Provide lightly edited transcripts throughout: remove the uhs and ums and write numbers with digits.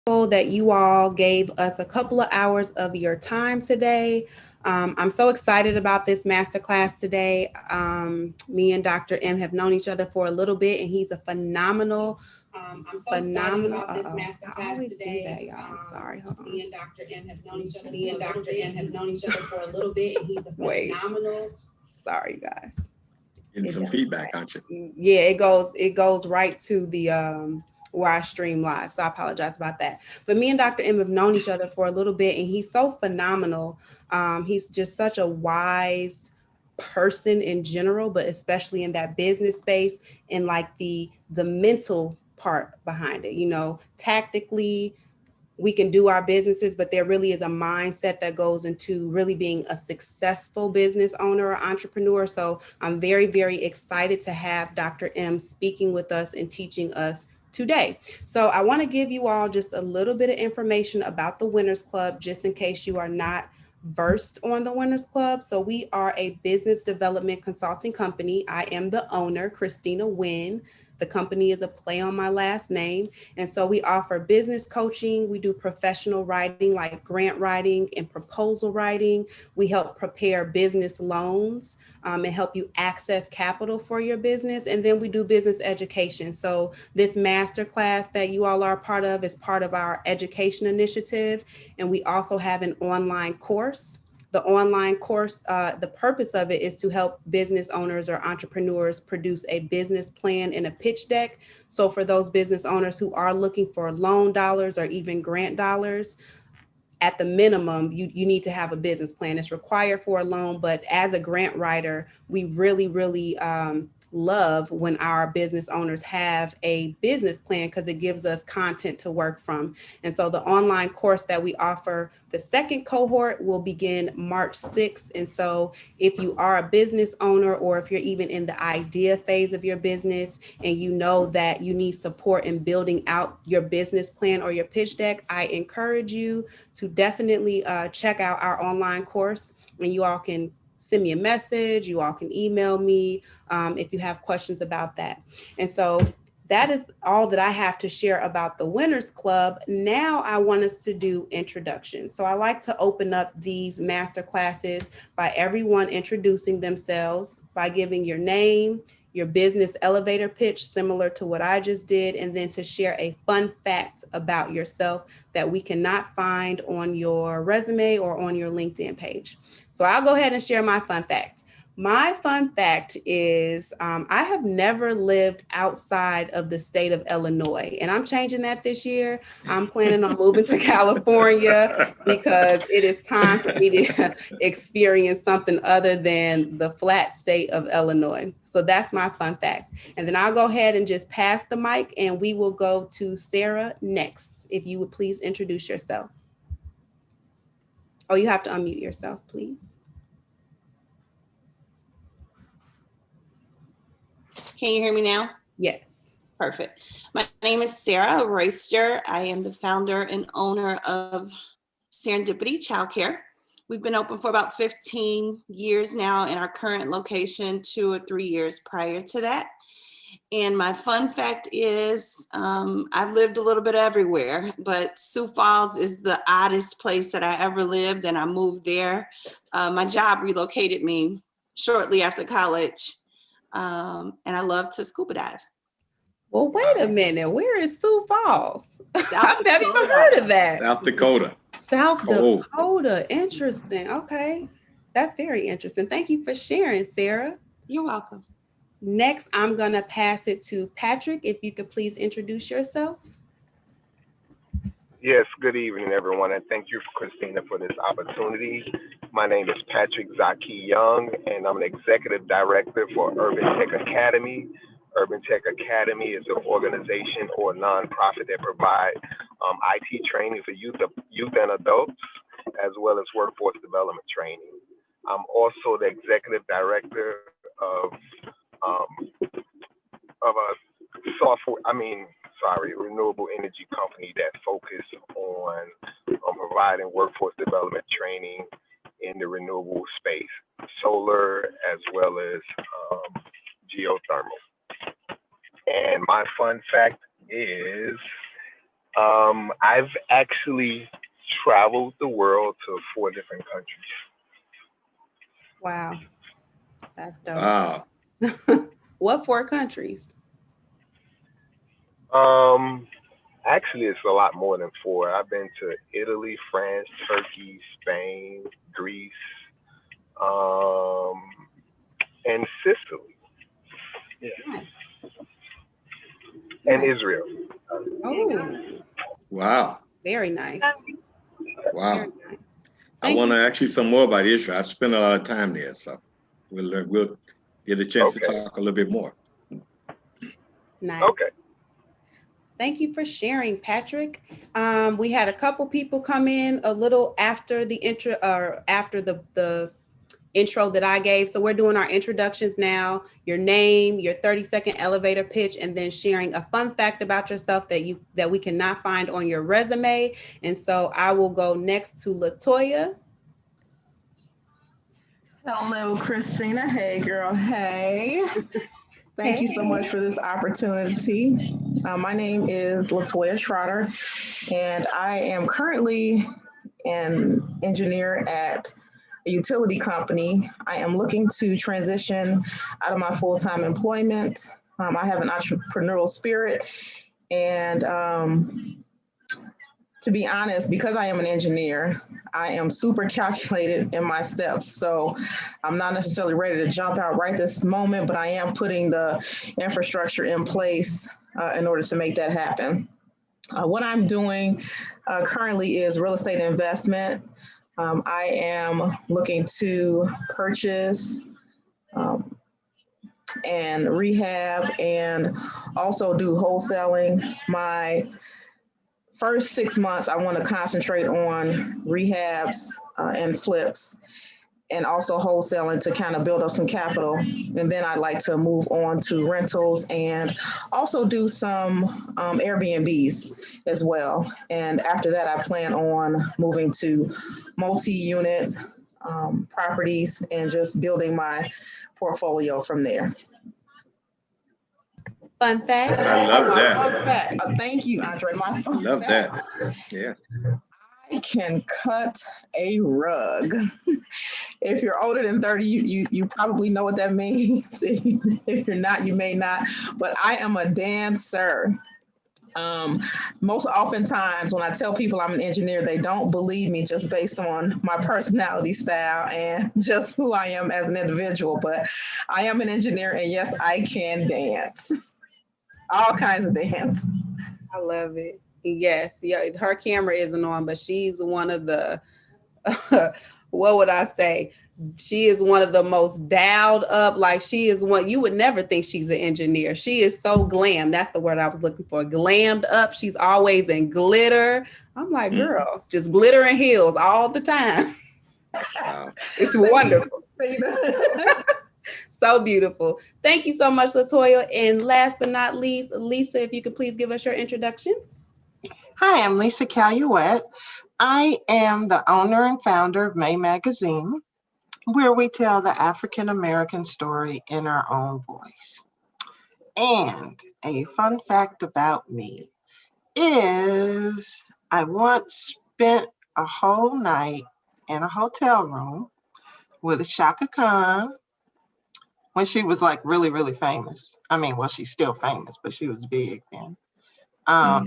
That you all gave us a couple of hours of your time today. I'm so excited about this masterclass today. Me and Dr. M have known each other for a little bit, and he's a I'm so excited about this masterclass today. That, y'all. I'm sorry. Hold on. Me and Dr. M have known each other. Me and Dr. M have known each other for a little bit, and he's a phenomenal. Sorry, guys. Getting some feedback, aren't you? Yeah, it goes right to the where I stream live. So I apologize about that. But me and Dr. M have known each other for a little bit, and he's so phenomenal. He's just such a wise person in general, but especially in that business space and like the mental part behind it. You know, tactically we can do our businesses, but there really is a mindset that goes into really being a successful business owner or entrepreneur. So I'm very, very excited to have Dr. M speaking with us and teaching us today. So I want to give you all just a little bit of information about the Wynners Club, just in case you are not versed on the Wynners Club. So we are a business development consulting company. I am the owner, Christina Wynn. The company is a play on my last name. And so we offer business coaching. We do professional writing like grant writing and proposal writing. We help prepare business loans and help you access capital for your business. And then we do business education. So this master class that you all are a part of is part of our education initiative. And we also have an online course. The online course, the purpose of it is to help business owners or entrepreneurs produce a business plan and a pitch deck. So for those business owners who are looking for loan dollars or even grant dollars, at the minimum, you need to have a business plan. It's required for a loan, but as a grant writer, we really, really love when our business owners have a business plan because it gives us content to work from. And so the online course that we offer, the second cohort will begin March 6th. And so if you are a business owner, or if you're even in the idea phase of your business and you know that you need support in building out your business plan or your pitch deck, I encourage you to definitely check out our online course. And you all can send me a message, you all can email me if you have questions about that. And so that is all that I have to share about the Wynners Club. Now I want us to do introductions. So I like to open up these master classes by everyone introducing themselves by giving your name, your business elevator pitch, similar to what I just did, and then to share a fun fact about yourself that we cannot find on your resume or on your LinkedIn page. So I'll go ahead and share my fun fact. My fun fact is I have never lived outside of the state of Illinois, and I'm changing that this year. I'm planning on moving to California because it is time for me to experience something other than the flat state of Illinois. So that's my fun fact. And then I'll go ahead and just pass the mic, and we will go to Sarah next. If you would please introduce yourself. Oh, you have to unmute yourself, please. Can you hear me now? Yes. Perfect. My name is Sarah Royster. I am the founder and owner of Serendipity Childcare. We've been open for about 15 years now in our current location, 2 or 3 years prior to that. And my fun fact is I've lived a little bit everywhere, but Sioux Falls is the oddest place that I ever lived, and I moved there. My job relocated me shortly after college, and I love to scuba dive. Well, wait a minute. Where is Sioux Falls? I've never even heard of that. South Dakota. South Dakota. Interesting. Okay. That's very interesting. Thank you for sharing, Sarah. You're welcome. Next, I'm going to pass it to Patrick. If you could please introduce yourself. Yes, good evening, everyone, and thank you, Christina, for this opportunity. My name is Patrick Zaki Young, and I'm an executive director for Urban Tech Academy. Urban Tech Academy is an organization or a nonprofit that provides IT training for youth and adults, as well as workforce development training. I'm also the executive director of a renewable energy company that focus on providing workforce development training in the renewable space, solar as well as geothermal. And my fun fact is I've actually traveled the world to 4 different countries. Wow, that's dope. Wow. What 4 countries? Um, Actually, it's a lot more than 4. I've been to Italy, France, Turkey, Spain, Greece, um, and Sicily, yeah, Nice. and Nice. Israel. Oh, Wow. very nice. Very Wow. nice. I Thank want you. to ask you some more about Israel. I spent a lot of time there, so we'll learn. We'll get a chance to Okay, talk a little bit more. Nice. okay. Thank you for sharing, Patrick. We had a couple people come in a little after the intro or after the intro that I gave. So we're doing our introductions now, your name, your 30-second elevator pitch, and then sharing a fun fact about yourself that we cannot find on your resume. And so I will go next to Latoya. Hello, Christina. Hey, girl. Hey. Thank you so much for this opportunity. My name is Latoya Trotter, and I am currently an engineer at a utility company. I am looking to transition out of my full-time employment. I have an entrepreneurial spirit, and to be honest, because I am an engineer, I am super calculated in my steps. So I'm not necessarily ready to jump out right this moment, but I am putting the infrastructure in place in order to make that happen. What I'm doing currently is real estate investment. I am looking to purchase and rehab and also do wholesaling. My first 6 months, I want to concentrate on rehabs and flips and also wholesaling to kind of build up some capital. And then I'd like to move on to rentals and also do some Airbnbs as well. And after that, I plan on moving to multi-unit properties and just building my portfolio from there. Fun fact. I love that. Fun fact. Thank you, Andre. My I phone. love that. Yeah. I can cut a rug. If you're older than 30, you probably know what that means. If you're not, you may not. But I am a dancer. Most oftentimes when I tell people I'm an engineer, they don't believe me just based on my personality style and just who I am as an individual. But I am an engineer, and yes, I can dance. All kinds of dance. I love it. Yes, yeah, her camera isn't on, but she's one of the, what would I say? She is one of the most dialed up. Like she is one, you would never think she's an engineer. She is so glam. That's the word I was looking for. Glammed up. She's always in glitter. I'm like, girl, just glitter and heels all the time. Wow. It's wonderful. So beautiful. Thank you so much, Latoya. And last but not least, Lisa, if you could please give us your introduction. Hi, I'm Lisa Caluette. I am the owner and founder of May Magazine, where we tell the African American story in our own voice. And a fun fact about me is I once spent a whole night in a hotel room with Shaka Khan when she was like really, really famous. I mean, well, she's still famous, but she was big then.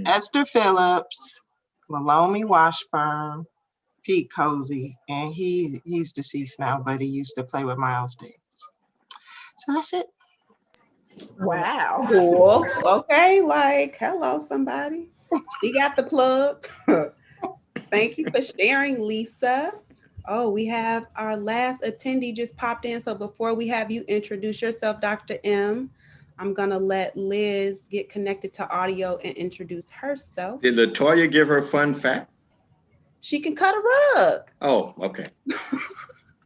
Esther Phillips, Lalomi Washburn, Pete Cozy, and he's deceased now, but he used to play with Miles Davis. So that's it. Wow. Cool. Okay, like, hello, somebody. She got the plug. Thank you for sharing, Lisa. Oh, we have our last attendee just popped in. So before we have you introduce yourself, Dr. M, I'm going to let Liz get connected to audio and introduce herself. Did Latoya give her fun fact? She can cut a rug. Oh, okay.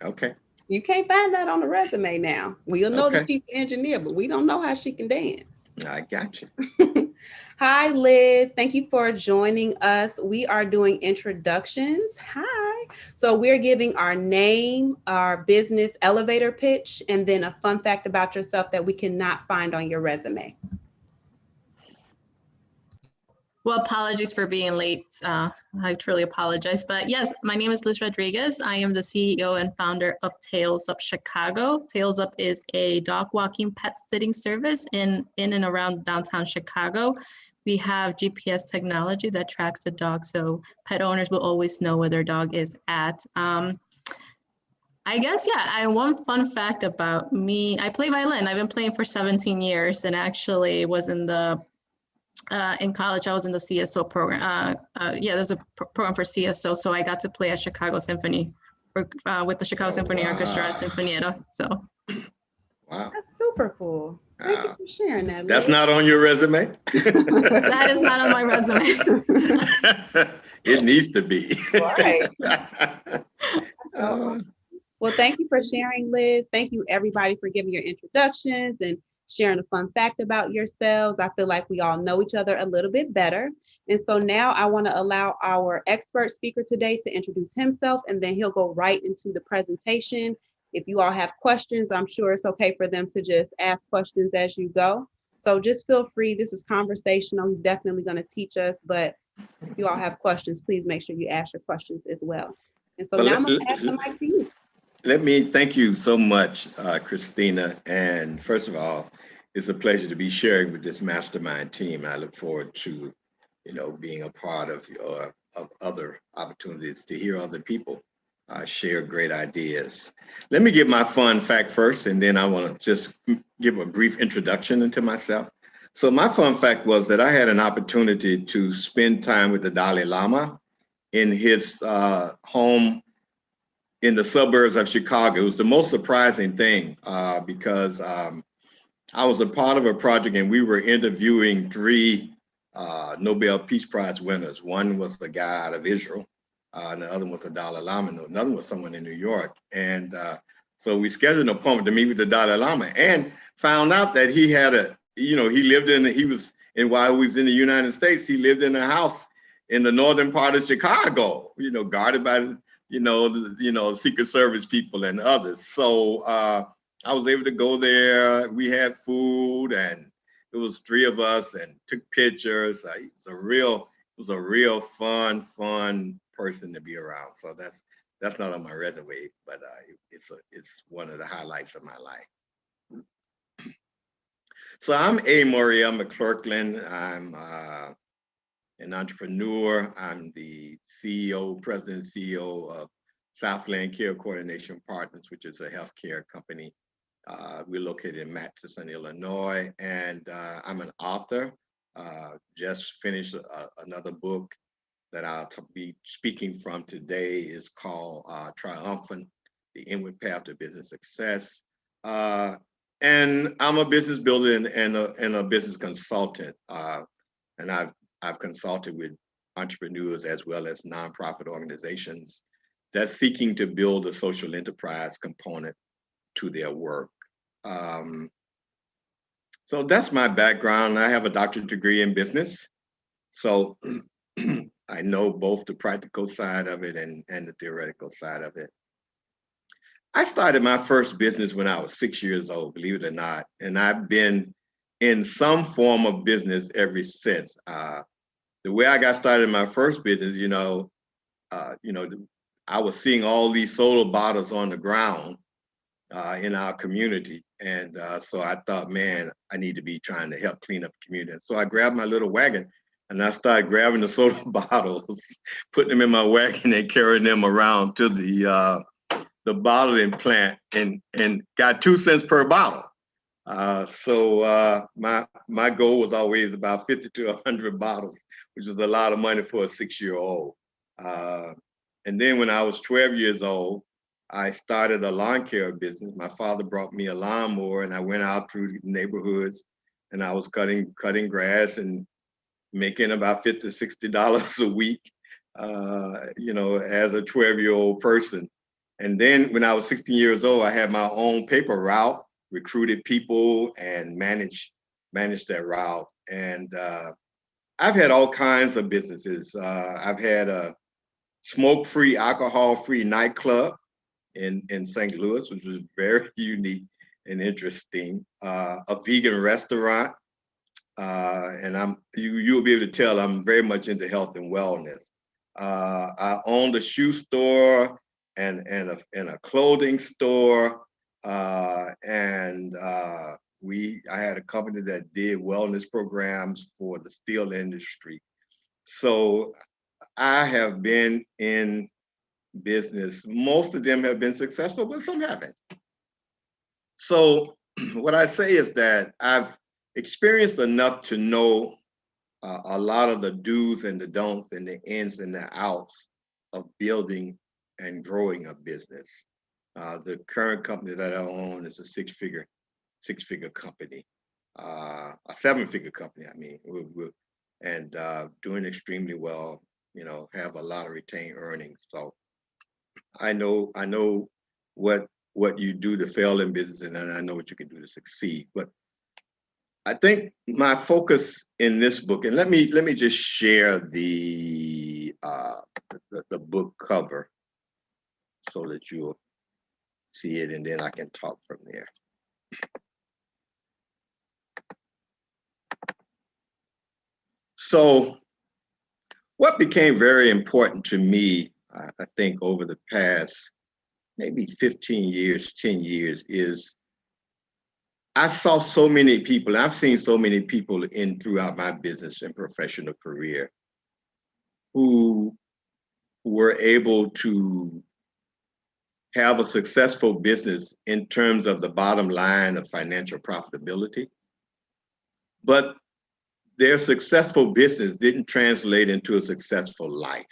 Okay. You can't find that on the resume now. We'll know that she's an engineer, but we don't know how she can dance. I got you. Hi, Liz. Thank you for joining us. We are doing introductions. Hi. So we're giving our name, our business elevator pitch, and then a fun fact about yourself that we cannot find on your resume. Well, apologies for being late. I truly apologize. But yes, my name is Liz Rodriguez. I am the CEO and founder of Tails Up Chicago. Tails Up is a dog walking pet sitting service in and around downtown Chicago. We have GPS technology that tracks the dog, so pet owners will always know where their dog is at. I guess, yeah, one fun fact about me, I play violin. I've been playing for 17 years and actually was in college, I was in the CSO program. Yeah, there's a program for CSO, so I got to play at Chicago Symphony with the Chicago Symphony Orchestra at Sinfonietta. So, Wow. That's super cool. Thank you for sharing that, Liz. That's not on your resume? that is not on my resume. It needs to be. Right. Well, thank you for sharing, Liz. Thank you, everybody, for giving your introductions and sharing a fun fact about yourselves. I feel like we all know each other a little bit better. And so now I want to allow our expert speaker today to introduce himself, and then he'll go right into the presentation. If you all have questions, I'm sure it's okay for them to just ask questions as you go. So just feel free. This is conversational. He's definitely going to teach us, but if you all have questions, please make sure you ask your questions as well. And so now I'm going to pass the mic to you. Let me thank you so much, Christina. And first of all, it's a pleasure to be sharing with this mastermind team. I look forward to, being a part of other opportunities to hear other people share great ideas. Let me give my fun fact first, and then I want to just give a brief introduction into myself. So my fun fact was that I had an opportunity to spend time with the Dalai Lama in his home in the suburbs of Chicago. It was the most surprising thing because I was a part of a project and we were interviewing 3 Nobel Peace Prize winners. One was a guy out of Israel, and the other one was the Dalai Lama, and another was someone in New York. And so we scheduled an appointment to meet with the Dalai Lama and found out that he had while he was in the United States, he lived in a house in the northern part of Chicago, guarded by Secret Service people and others. So I was able to go there. We had food, and it was 3 of us, and took pictures. It was a real fun person to be around. So that's not on my resume, but it's one of the highlights of my life. So I'm Moriel McClerklin. I'm an entrepreneur. I'm the president and CEO of Southland Care Coordination Partners, which is a healthcare company. We're located in Matteson, Illinois, and I'm an author. Just finished another book that I'll be speaking from today. Is called Triumphant: The Inward Path to Business Success. And I'm a business builder and a business consultant. And I've consulted with entrepreneurs as well as nonprofit organizations that's seeking to build a social enterprise component to their work. So that's my background. I have a doctorate degree in business. So I know both the practical side of it and the theoretical side of it. I started my first business when I was 6 years old, believe it or not. And I've been in some form of business ever since. The way I got started in my first business, I was seeing all these soda bottles on the ground in our community. And so I thought, man, I need to be trying to help clean up the community. And so I grabbed my little wagon and I started grabbing the soda bottles, putting them in my wagon and carrying them around to the bottling plant and got 2 cents per bottle. So my goal was always about 50 to 100 bottles, which is a lot of money for a 6-year-old. And then when I was 12 years old, I started a lawn care business. My father brought me a lawnmower, and I went out through the neighborhoods, and I was cutting grass and making about $50 to $60 a week, as a 12-year-old person. And then when I was 16 years old, I had my own paper route, recruited people, and managed that route. And I've had all kinds of businesses. I've had a smoke-free, alcohol-free nightclub in St. Louis, which was very unique and interesting. A vegan restaurant, and you'll be able to tell I'm very much into health and wellness. I owned a shoe store and a clothing store, and I had a company that did wellness programs for the steel industry. So I have been in business. Most of them have been successful, but some haven't. So what I say is that I've experienced enough to know a lot of the do's and the don'ts and the ins and the outs of building and growing a business. The current company that I own is a six-figure company, a seven-figure company. I mean, and doing extremely well. You know, have a lot of retained earnings. So I know what you do to fail in business, and I know what you can do to succeed. But I think my focus in this book, and let me just share the book cover so that you'll see it, and then I can talk from there. So what became very important to me, I think over the past maybe 15 years, 10 years, is I saw so many people, I've seen so many people throughout my business and professional career who were able to have a successful business in terms of the bottom line of financial profitability, but their successful business didn't translate into a successful life.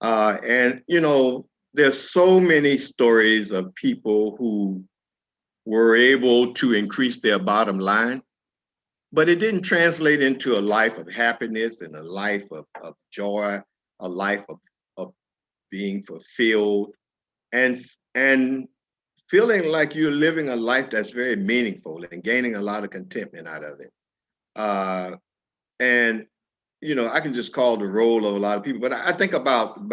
And, you know, there's so many stories of people who were able to increase their bottom line, but it didn't translate into a life of happiness and a life of joy, a life of being fulfilled and feeling like you're living a life that's very meaningful and gaining a lot of contentment out of it. And you know, I can just call the role of a lot of people, but I think about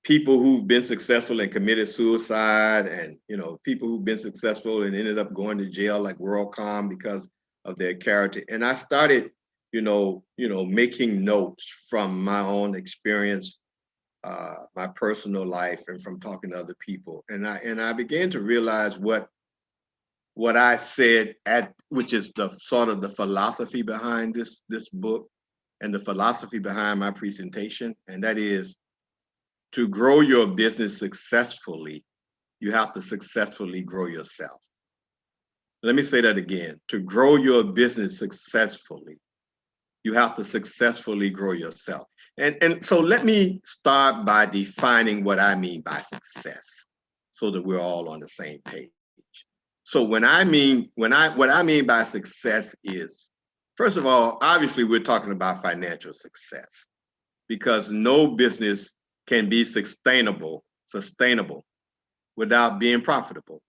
people who've been successful and committed suicide, and you know, people who've been successful and ended up going to jail, like WorldCom, because of their character. And I started, you know, making notes from my own experience, my personal life, and from talking to other people. And I began to realize what I said which is the sort of the philosophy behind this book and the philosophy behind my presentation, and that is, to grow your business successfully, you have to successfully grow yourself. Let me say that again. To grow your business successfully, you have to successfully grow yourself. And so let me start by defining what I mean by success so that we're all on the same page. So what I mean by success is, first of all, obviously we're talking about financial success, because no business can be sustainable without being profitable.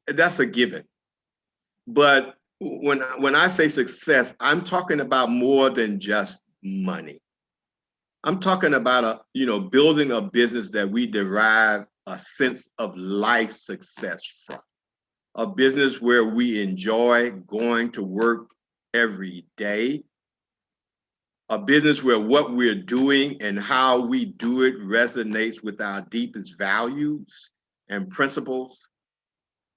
That's a given. But when I say success, I'm talking about more than just money. I'm talking about building a business that we derive a sense of life success from. A business where we enjoy going to work every day. A business where what we're doing and how we do it resonates with our deepest values and principles.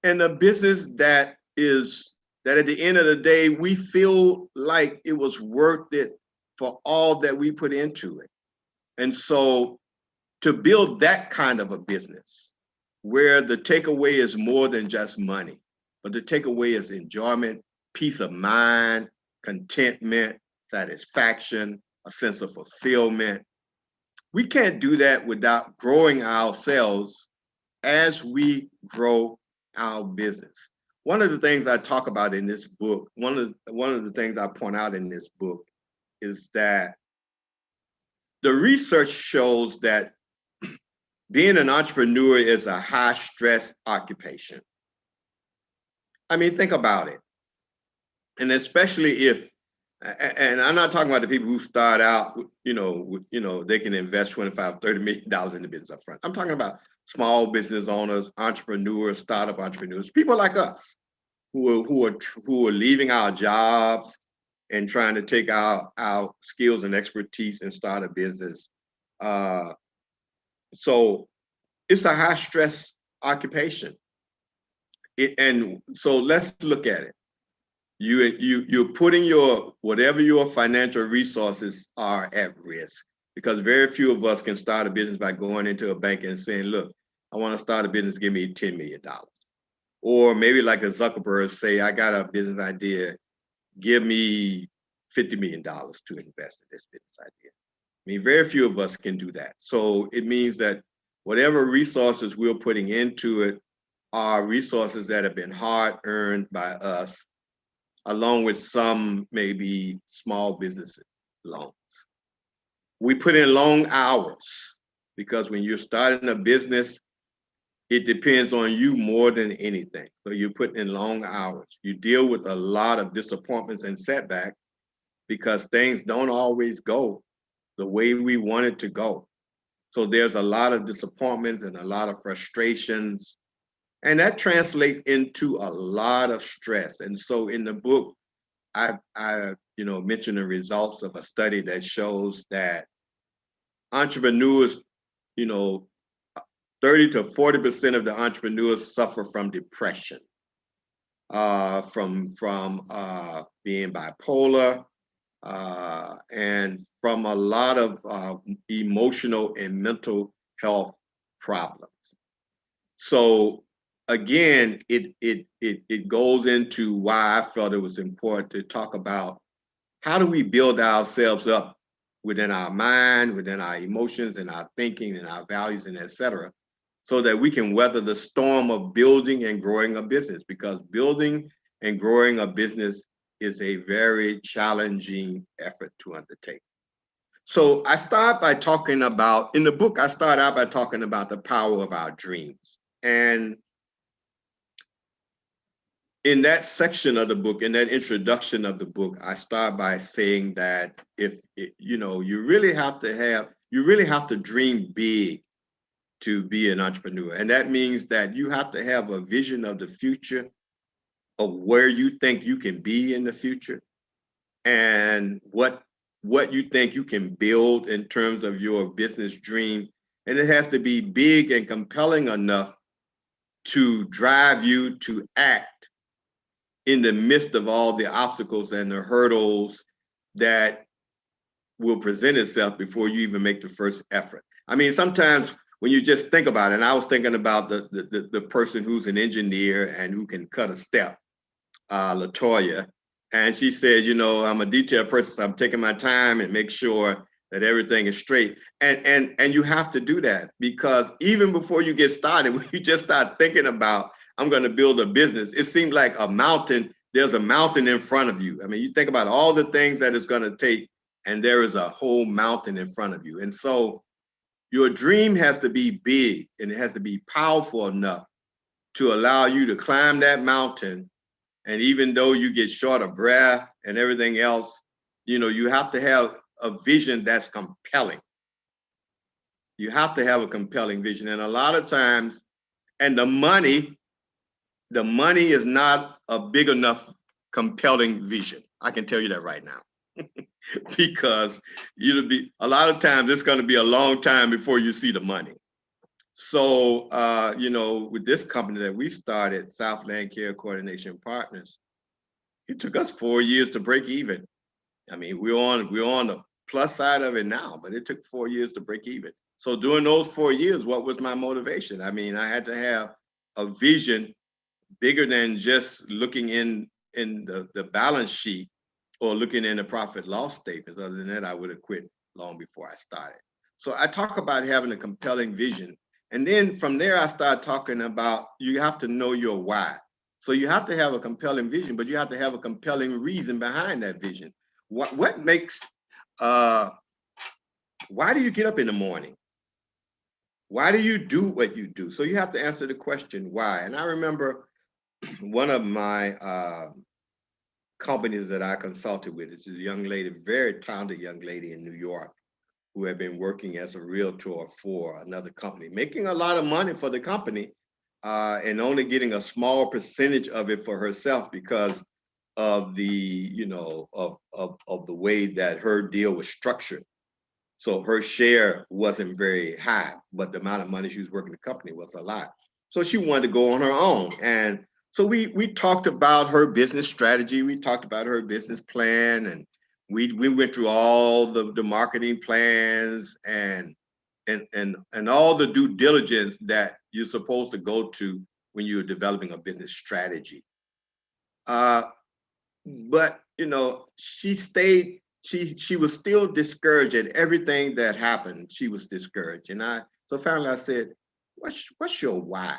And a business that at the end of the day, we feel like it was worth it for all that we put into it. And so to build that kind of a business where the takeaway is more than just money, but the takeaway is enjoyment, peace of mind, contentment, satisfaction, a sense of fulfillment. We can't do that without growing ourselves as we grow our business. One of the things I talk about in this book, one of the things I point out in this book is that the research shows that being an entrepreneur is a high stress occupation. I mean, think about it. And especially and I'm not talking about the people who start out, they can invest $25, $30 million in the business up front. I'm talking about small business owners, entrepreneurs, startup entrepreneurs, people like us. who are leaving our jobs and trying to take our skills and expertise and start a business. So it's a high stress occupation. And so let's look at it. You're putting whatever your financial resources are at risk, because very few of us can start a business by going into a bank and saying, look, I want to start a business, give me $10 million. Or maybe like a Zuckerberg say, I got a business idea, give me $50 million to invest in this business idea. I mean, very few of us can do that. So it means that whatever resources we're putting into it are resources that have been hard earned by us, along with some maybe small business loans. We put in long hours, because when you're starting a business, it depends on you more than anything. So you're putting in long hours. You deal with a lot of disappointments and setbacks because things don't always go the way we want it to go. So there's a lot of disappointments and a lot of frustrations, and that translates into a lot of stress. And so in the book, I mentioned the results of a study that shows that entrepreneurs, 30 to 40% of the entrepreneurs suffer from depression, from being bipolar, and from a lot of emotional and mental health problems. So again, it goes into why I felt it was important to talk about how do we build ourselves up within our mind, within our emotions and our thinking and our values and et cetera, so that we can weather the storm of building and growing a business, because building and growing a business is a very challenging effort to undertake. So I start by talking about, in the book, I start out by talking about the power of our dreams. And in that section of the book, in that introduction of the book, I start by saying that you really have to dream big to be an entrepreneur. And that means that you have to have a vision of the future, of where you think you can be in the future, and what you think you can build in terms of your business dream. And it has to be big and compelling enough to drive you to act in the midst of all the obstacles and the hurdles that will present itself before you even make the first effort. I mean, sometimes when you just think about it, and I was thinking about the person who's an engineer and who can cut a step, Latoya, and she said, I'm a detailed person, so I'm taking my time and make sure that everything is straight. And you have to do that, because even before you get started, when you just start thinking about, I'm going to build a business, it seems like a mountain. There's a mountain in front of you. I mean, you think about all the things that it's going to take, and there is a whole mountain in front of you. And so your dream has to be big, and it has to be powerful enough to allow you to climb that mountain. And even though you get short of breath and everything else, you have to have a vision that's compelling. You have to have a compelling vision. And a lot of times, and the money is not a big enough compelling vision. I can tell you that right now. Because a lot of times it's going to be a long time before you see the money. So, with this company that we started, Southland Care Coordination Partners, it took us 4 years to break even. I mean, we're on the plus side of it now, but it took 4 years to break even. So during those 4 years, what was my motivation? I mean, I had to have a vision bigger than just looking in the balance sheet or looking in the profit loss statements. Other than that, I would have quit long before I started. So I talk about having a compelling vision. And then from there, I start talking about you have to know your why. So you have to have a compelling vision, but you have to have a compelling reason behind that vision. What makes, why do you get up in the morning? Why do you do what you do? So you have to answer the question, why? And I remember one of my companies that I consulted with is a young lady, very talented young lady in New York, who had been working as a realtor for another company, making a lot of money for the company, and only getting a small percentage of it for herself because of the, of the way that her deal was structured. So her share wasn't very high, but the amount of money she was working the company was a lot. So she wanted to go on her own. And so we talked about her business strategy. We talked about her business plan, and we went through all the marketing plans and all the due diligence that you're supposed to go to when you're developing a business strategy. But she was still discouraged at everything that happened. She was discouraged. And so finally I said, what's your why?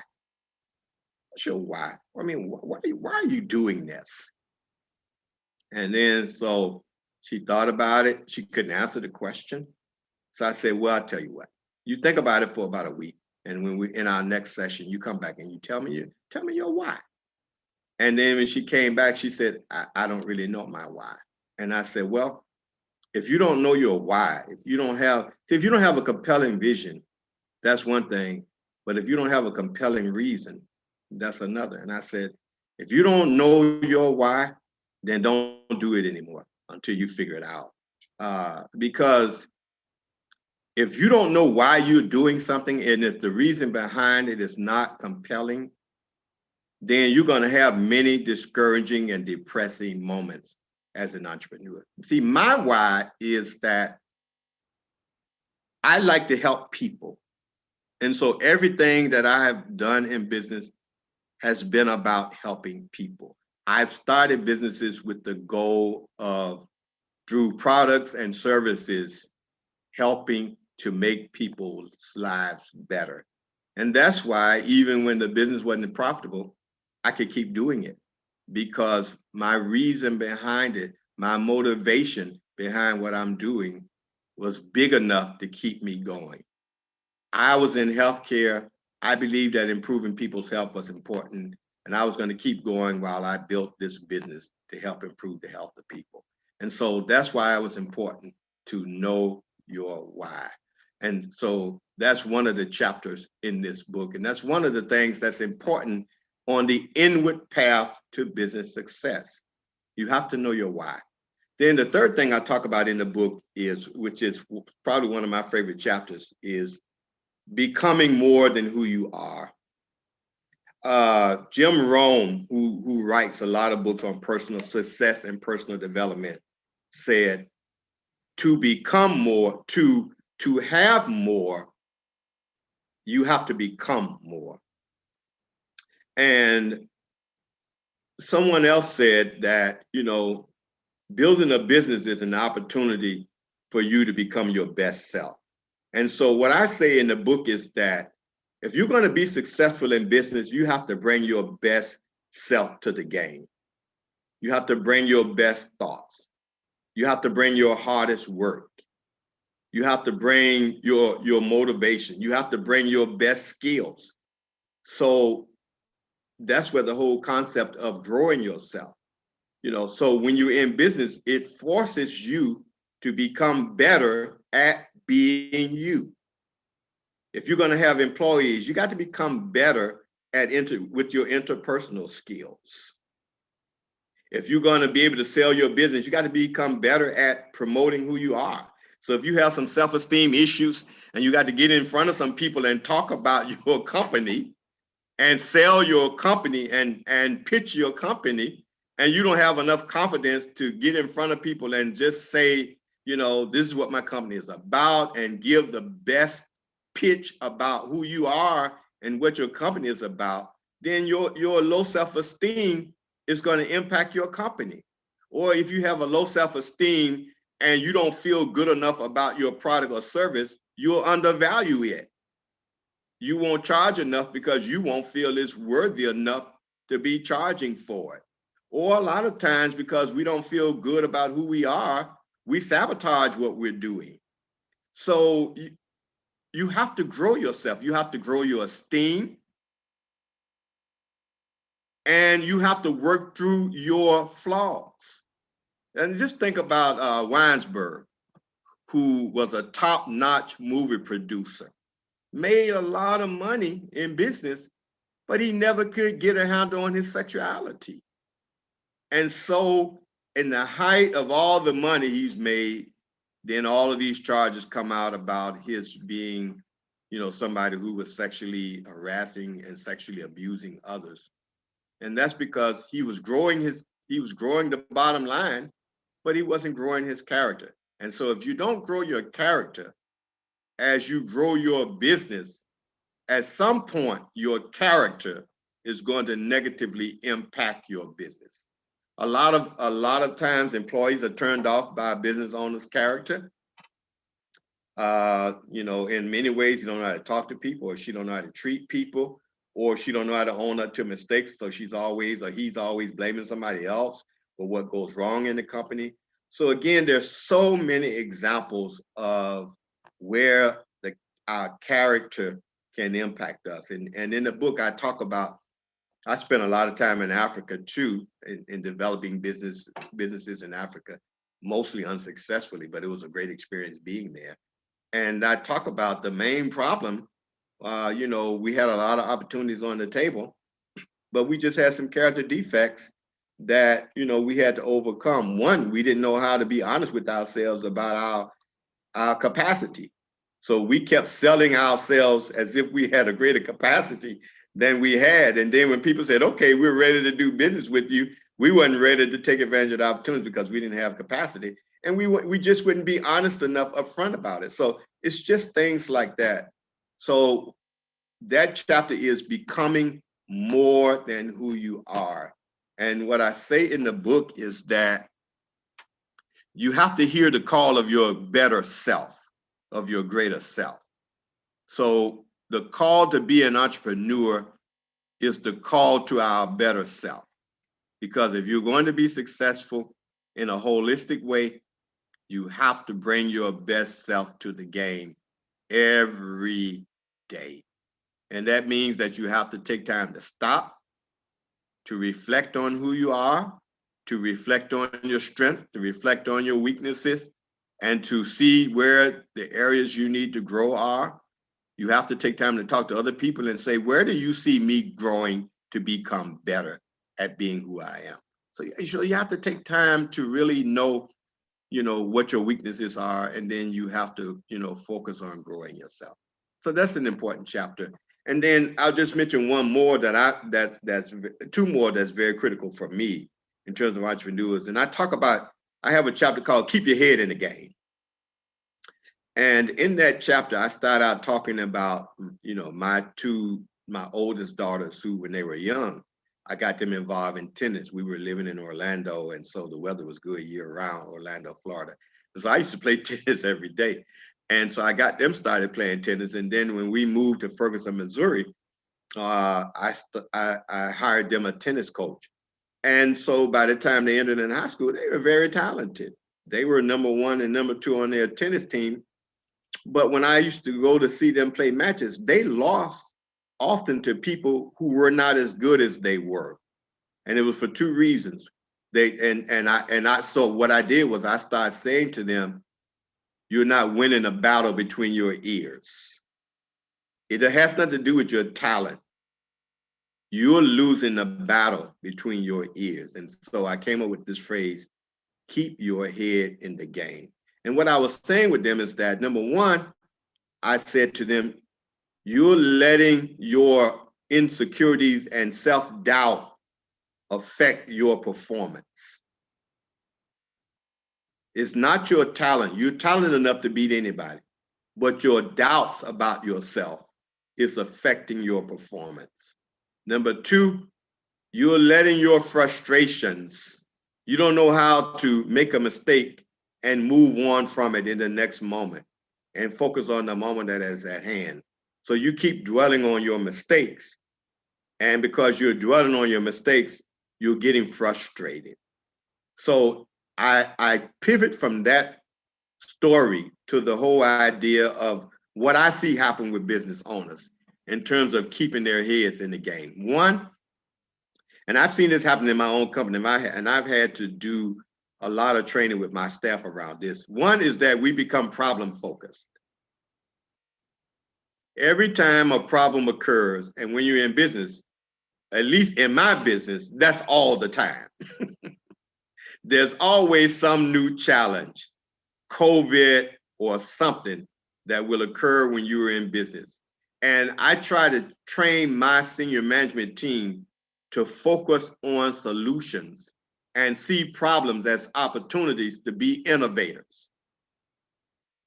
What's your why? I mean, why are you doing this? And then so she thought about it. She couldn't answer the question. So I said, well, I'll tell you what, you think about it for about a week. And when we in our next session, you come back and you tell me your why. And then when she came back, she said, I don't really know my why. And I said, well, if you don't know your why, if you don't have a compelling vision, that's one thing. But if you don't have a compelling reason, that's another. And I said, if you don't know your why, then don't do it anymore until you figure it out. Because if you don't know why you're doing something, and if the reason behind it is not compelling, then you're going to have many discouraging and depressing moments as an entrepreneur. See, my why is that I like to help people. And so everything that I have done in business has been about helping people. I've started businesses with the goal of, through products and services, helping to make people's lives better. And that's why even when the business wasn't profitable, I could keep doing it, because my reason behind it, my motivation behind what I'm doing was big enough to keep me going. I was in healthcare. I believed that improving people's health was important, and I was going to keep going while I built this business to help improve the health of people. And so that's why it was important to know your why. And so that's one of the chapters in this book. And that's one of the things that's important on the inward path to business success. You have to know your why. Then the third thing I talk about in the book is, which is probably one of my favorite chapters, is becoming more than who you are. Jim Rohn, who writes a lot of books on personal success and personal development, said, to become more, to have more, you have to become more. And someone else said that, building a business is an opportunity for you to become your best self. And so what I say in the book is that if you're going to be successful in business, you have to bring your best self to the game. You have to bring your best thoughts. You have to bring your hardest work. You have to bring your motivation. You have to bring your best skills. So that's where the whole concept of growing yourself, so when you're in business, it forces you to become better at being you. If you're going to have employees, you got to become better with your interpersonal skills. If you're going to be able to sell your business, you got to become better at promoting who you are. So if you have some self-esteem issues and you got to get in front of some people and talk about your company and sell your company and pitch your company, and you don't have enough confidence to get in front of people and just say, this is what my company is about, and give the best pitch about who you are and what your company is about, then your low self-esteem is going to impact your company. Or if you have a low self-esteem and you don't feel good enough about your product or service, you'll undervalue it. You won't charge enough because you won't feel it's worthy enough to be charging for it. Or a lot of times, because we don't feel good about who we are, we sabotage what we're doing. So you have to grow yourself. You have to grow your esteem. And you have to work through your flaws. And just think about Weinberg, who was a top-notch movie producer, made a lot of money in business, but he never could get a handle on his sexuality. And so in the height of all the money he's made, then all of these charges come out about his being, somebody who was sexually harassing and sexually abusing others. And that's because he was growing the bottom line, but he wasn't growing his character. And so if you don't grow your character as you grow your business, at some point, your character is going to negatively impact your business. A lot of times employees are turned off by a business owner's character. In many ways, you don't know how to talk to people, or she don't know how to treat people, or she don't know how to own up to mistakes. So he's always blaming somebody else for what goes wrong in the company. So again, there's so many examples of where our character can impact us. And in the book, I spent a lot of time in Africa too, in developing businesses in Africa, mostly unsuccessfully, but it was a great experience being there. And I talk about the main problem. We had a lot of opportunities on the table, but we just had some character defects that, we had to overcome. One, we didn't know how to be honest with ourselves about our capacity. So we kept selling ourselves as if we had a greater capacity than we had. And then when people said, okay, we're ready to do business with you, we weren't ready to take advantage of the opportunities because we didn't have capacity. And we just wouldn't be honest enough upfront about it. So it's just things like that. So that chapter is becoming more than who you are. And what I say in the book is that you have to hear the call of your better self, of your greater self. So the call to be an entrepreneur is the call to our better self. Because if you're going to be successful in a holistic way, you have to bring your best self to the game every day. And that means that you have to take time to stop, to reflect on who you are, to reflect on your strength, to reflect on your weaknesses, and to see where the areas you need to grow are. You have to take time to talk to other people and say, where do you see me growing to become better at being who I am? So you have to take time to really know, what your weaknesses are, and then you have to, focus on growing yourself. So that's an important chapter. And then I'll just mention one more that's two more that's very critical for me in terms of entrepreneurs. And I have a chapter called Keep Your Head in the Game. And in that chapter, I start out talking about, my oldest daughters who, when they were young, I got them involved in tennis. We were living in Orlando, and so the weather was good year round, Orlando, Florida. So I used to play tennis every day. And so I got them started playing tennis. And then when we moved to Ferguson, Missouri, I hired them a tennis coach. And so by the time they entered in high school, they were very talented. They were number 1 and number 2 on their tennis team. But when I used to go to see them play matches, they lost often to people who were not as good as they were. And it was for 2 reasons. So what I did was I started saying to them, you're not winning a battle between your ears. It has nothing to do with your talent. You're losing a battle between your ears. And so I came up with this phrase, keep your head in the game. And what I was saying with them is that, number 1, I said to them, you're letting your insecurities and self-doubt affect your performance. It's not your talent. You're talented enough to beat anybody, but your doubts about yourself is affecting your performance. Number 2, you're letting your frustrations, you don't know how to make a mistake and move on from it in the next moment and focus on the moment that is at hand. So you keep dwelling on your mistakes. And because you're dwelling on your mistakes, you're getting frustrated. So I pivot from that story to the whole idea of what I see happen with business owners in terms of keeping their heads in the game. 1, and I've seen this happen in my own company, and I've had to do a lot of training with my staff around this. 1 is that we become problem focused. Every time a problem occurs, and when you're in business, at least in my business, that's all the time. There's always some new challenge, COVID or something that will occur when you are in business. And I try to train my senior management team to focus on solutions and see problems as opportunities to be innovators.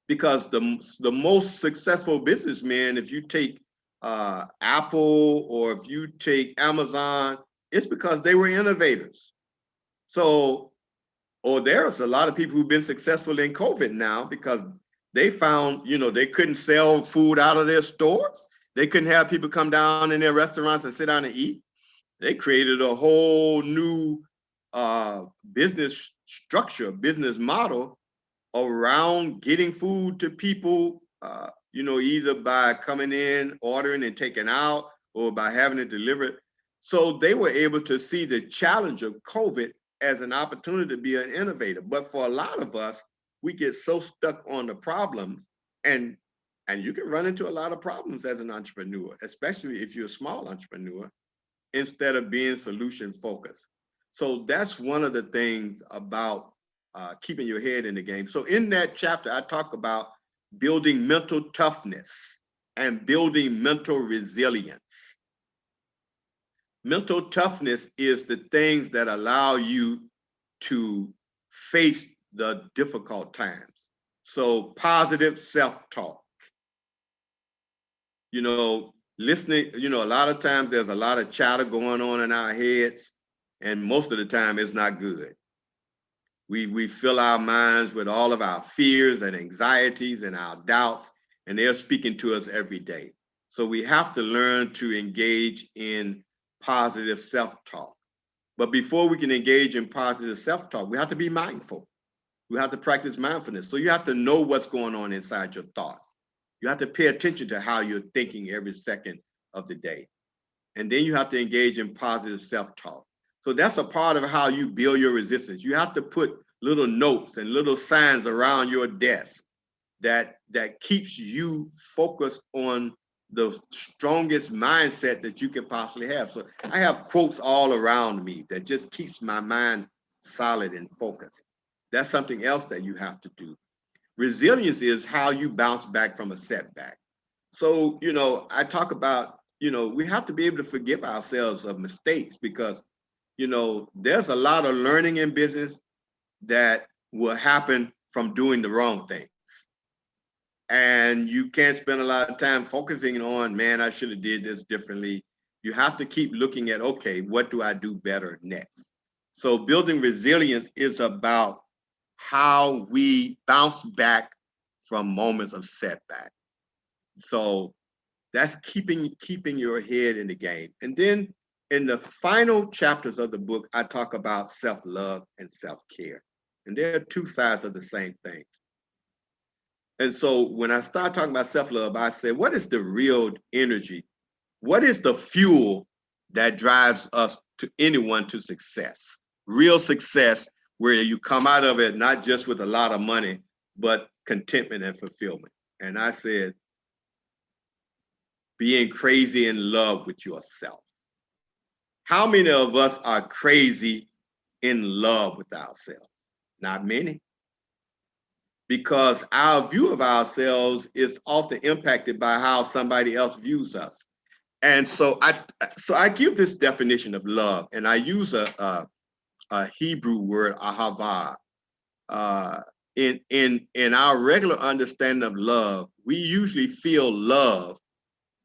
Because the most successful businessmen, if you take Apple or if you take Amazon, it's because they were innovators. So, or there's a lot of people who've been successful in COVID now because they found, they couldn't sell food out of their stores. They couldn't have people come down in their restaurants and sit down and eat. They created a whole new business structure, business model around getting food to people, either by coming in, ordering and taking out, or by having it delivered. So they were able to see the challenge of COVID as an opportunity to be an innovator. But for a lot of us, we get so stuck on the problems, and you can run into a lot of problems as an entrepreneur, especially if you're a small entrepreneur, instead of being solution focused. So that's one of the things about keeping your head in the game. So in that chapter, I talk about building mental toughness and building mental resilience. Mental toughness is the things that allow you to face the difficult times. So positive self-talk, listening, a lot of times there's a lot of chatter going on in our heads, and most of the time it's not good. We fill our minds with all of our fears and anxieties and our doubts, and they're speaking to us every day. So we have to learn to engage in positive self-talk. But before we can engage in positive self-talk, we have to be mindful. We have to practice mindfulness. So you have to know what's going on inside your thoughts. You have to pay attention to how you're thinking every second of the day. And then you have to engage in positive self-talk. So that's a part of how you build your resistance. You have to put little notes and little signs around your desk that keeps you focused on the strongest mindset that you can possibly have. So I have quotes all around me that just keeps my mind solid and focused. That's something else that you have to do. Resilience is how you bounce back from a setback. So, I talk about, we have to be able to forgive ourselves of mistakes because, there's a lot of learning in business that will happen from doing the wrong things. And you can't spend a lot of time focusing on, man, I should have did this differently. You have to keep looking at, okay, what do I do better next? So building resilience is about how we bounce back from moments of setback. So that's keeping your head in the game. And then in the final chapters of the book, I talk about self-love and self-care. And they're two sides of the same thing. And so when I start talking about self-love, I say, what is the real energy? What is the fuel that drives us anyone to success? Real success, where you come out of it not just with a lot of money, but contentment and fulfillment. And I said, being crazy in love with yourself. How many of us are crazy in love with ourselves? Not many. Because our view of ourselves is often impacted by how somebody else views us. And so I give this definition of love, and I use a Hebrew word, ahava. In our regular understanding of love, we usually feel love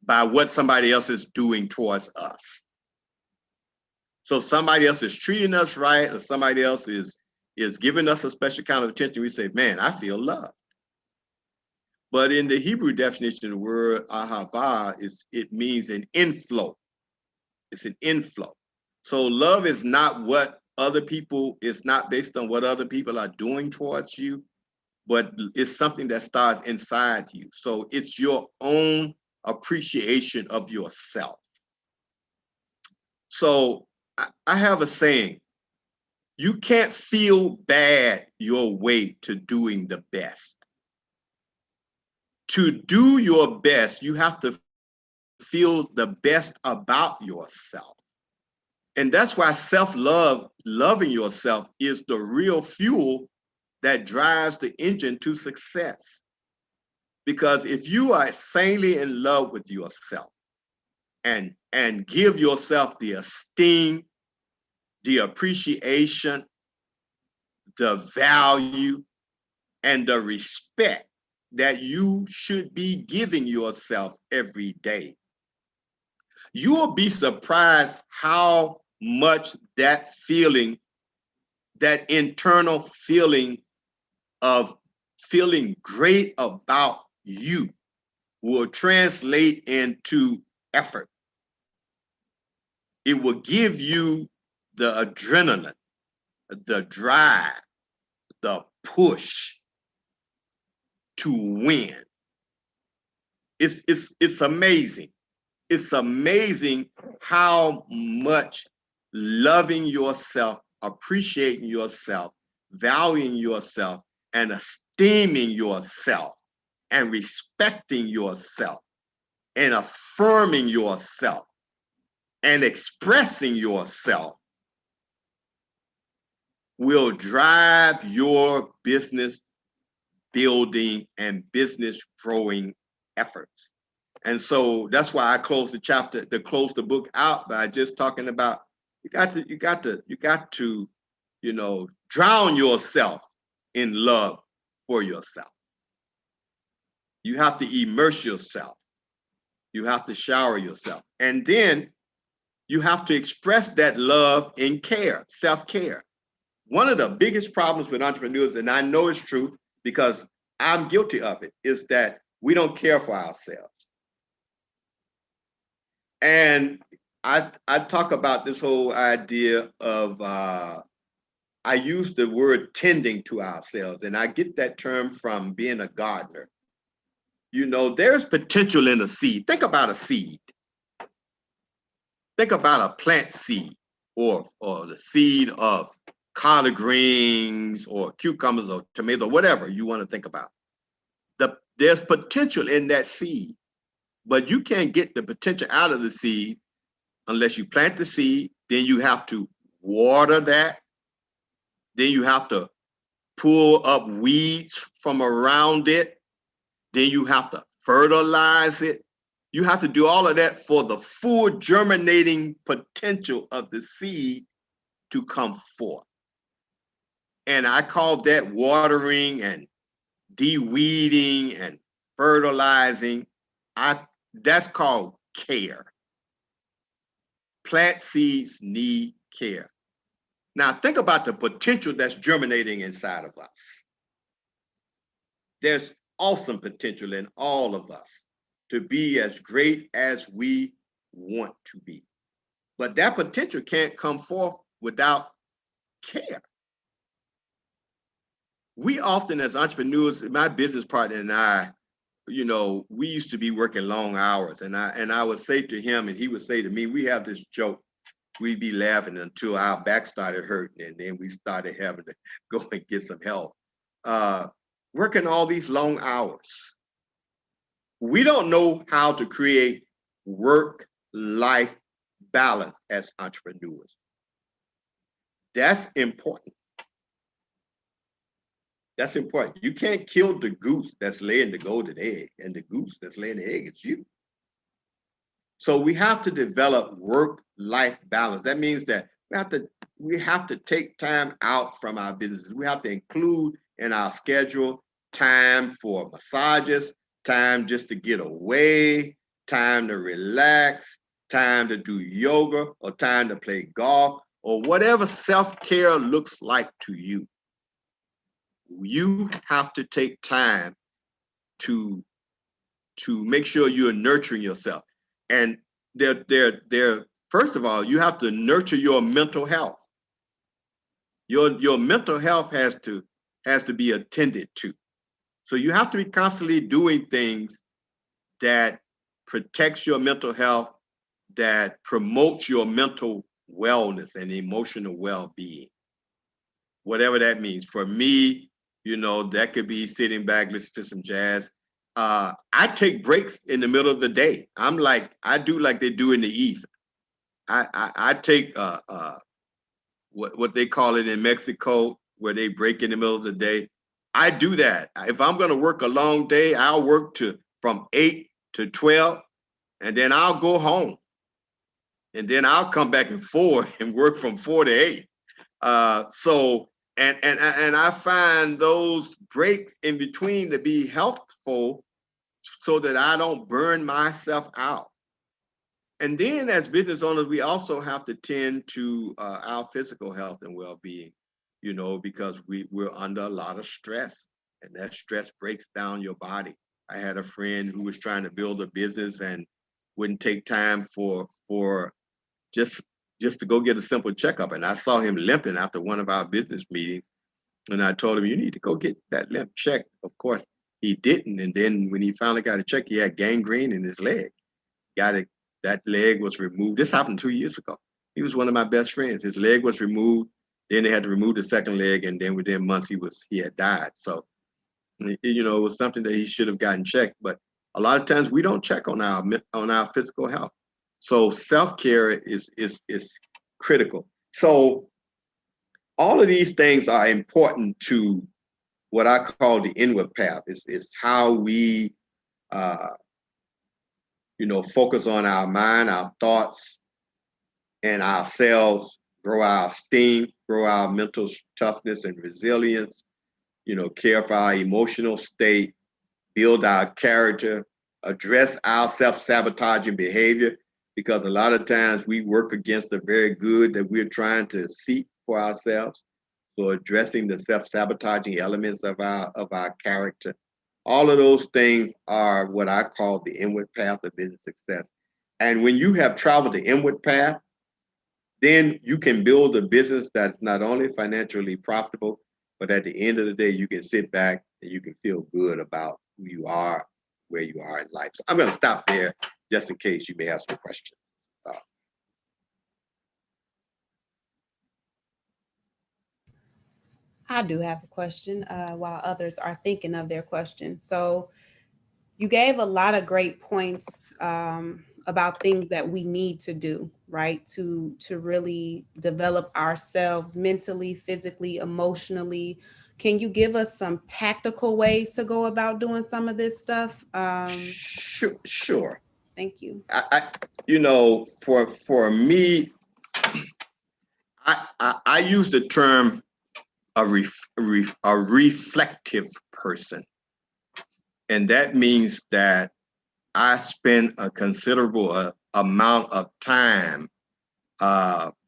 by what somebody else is doing towards us. So somebody else is treating us right, or somebody else is giving us a special kind of attention. We say, man, I feel loved. But in the Hebrew definition of the word ahava, it means an inflow. It's an inflow. So love is not what other people, it's not based on what other people are doing towards you, but it's something that starts inside you. So it's your own appreciation of yourself. So I have a saying, you can't feel bad your way to doing the best. To do your best, you have to feel the best about yourself. And that's why self-love, loving yourself, is the real fuel that drives the engine to success. Because if you are sanely in love with yourself and give yourself the esteem, the appreciation, the value, and the respect that you should be giving yourself every day, you will be surprised how much that feeling, that internal feeling of feeling great about you, will translate into effort. It will give you the adrenaline, the drive, the push to win. It's amazing. It's amazing how much loving yourself, appreciating yourself, valuing yourself, and esteeming yourself, and respecting yourself, and affirming yourself, and expressing yourself will drive your business building and business growing efforts. And so that's why I close the book out by just talking about you got to, drown yourself in love for yourself. You have to immerse yourself. You have to shower yourself. And then you have to express that love in care, self-care. One of the biggest problems with entrepreneurs, and I know it's true because I'm guilty of it, is that we don't care for ourselves. And I talk about this whole idea of, I use the word tending to ourselves, and I get that term from being a gardener. There's potential in a seed. Think about a seed. Think about a plant seed or the seed of collard greens or cucumbers or tomatoes, whatever you want to think about. There's potential in that seed, but you can't get the potential out of the seed unless you plant the seed. Then you have to water that. Then you have to pull up weeds from around it. Then you have to fertilize it. You have to do all of that for the full germinating potential of the seed to come forth. And I call that watering and de-weeding and fertilizing. That's called care. Plant seeds need care. Now think about the potential that's germinating inside of us. There's awesome potential in all of us to be as great as we want to be. But that potential can't come forth without care. We often, as entrepreneurs, my business partner and I, we used to be working long hours, and I would say to him, and he would say to me, we have this joke. We'd be laughing until our back started hurting, and then we started having to go and get some help. Working all these long hours. We don't know how to create work-life balance as entrepreneurs. That's important. That's important. You can't kill the goose that's laying the golden egg, and the goose that's laying the egg, it's you. So we have to develop work-life balance. That means that we have to take time out from our businesses. We have to include in our schedule time for massages, time just to get away, time to relax, time to do yoga, or time to play golf, or whatever self-care looks like to you. You have to take time to make sure you're nurturing yourself. And first of all, you have to nurture your mental health. Your mental health has to be attended to. So you have to be constantly doing things that protects your mental health, that promotes your mental wellness and emotional well-being. Whatever that means. For me, that could be sitting back, listening to some jazz. I take breaks in the middle of the day. I do like they do in the East. I take what they call it in Mexico, where they break in the middle of the day. I do that. If I'm going to work a long day, I'll work from 8 to 12, and then I'll go home, and then I'll come back at 4 and work from 4 to 8. So and I find those breaks in between to be helpful, so that I don't burn myself out. And then as business owners, we also have to tend to our physical health and well-being, because we're under a lot of stress, and that stress breaks down your body. I had a friend who was trying to build a business and wouldn't take time for just to go get a simple checkup. And I saw him limping after one of our business meetings. And I told him, you need to go get that limp checked. Of course, he didn't. And then when he finally got it checked, he had gangrene in his leg. Got it. That leg was removed. This happened 2 years ago. He was one of my best friends. His leg was removed. Then they had to remove the second leg. And then within months, he had died. So, it was something that he should have gotten checked. But a lot of times we don't check on our physical health. So self-care is critical. So all of these things are important to what I call the inward path. It's how we, focus on our mind, our thoughts, and ourselves, grow our esteem, grow our mental toughness and resilience, care for our emotional state, build our character, address our self-sabotaging behavior, because a lot of times we work against the very good that we're trying to seek for ourselves. So addressing the self-sabotaging elements of our character, all of those things are what I call the inward path of business success. And when you have traveled the inward path, then you can build a business that's not only financially profitable, but at the end of the day, you can sit back and you can feel good about who you are, where you are in life. So I'm going to stop there just in case you may have some questions. I do have a question while others are thinking of their question. So you gave a lot of great points about things that we need to do, right? To really develop ourselves mentally, physically, emotionally. Can you give us some tactical ways to go about doing some of this stuff? Sure. Thank you. For me, I use the term a reflective person. And that means that I spend a considerable amount of time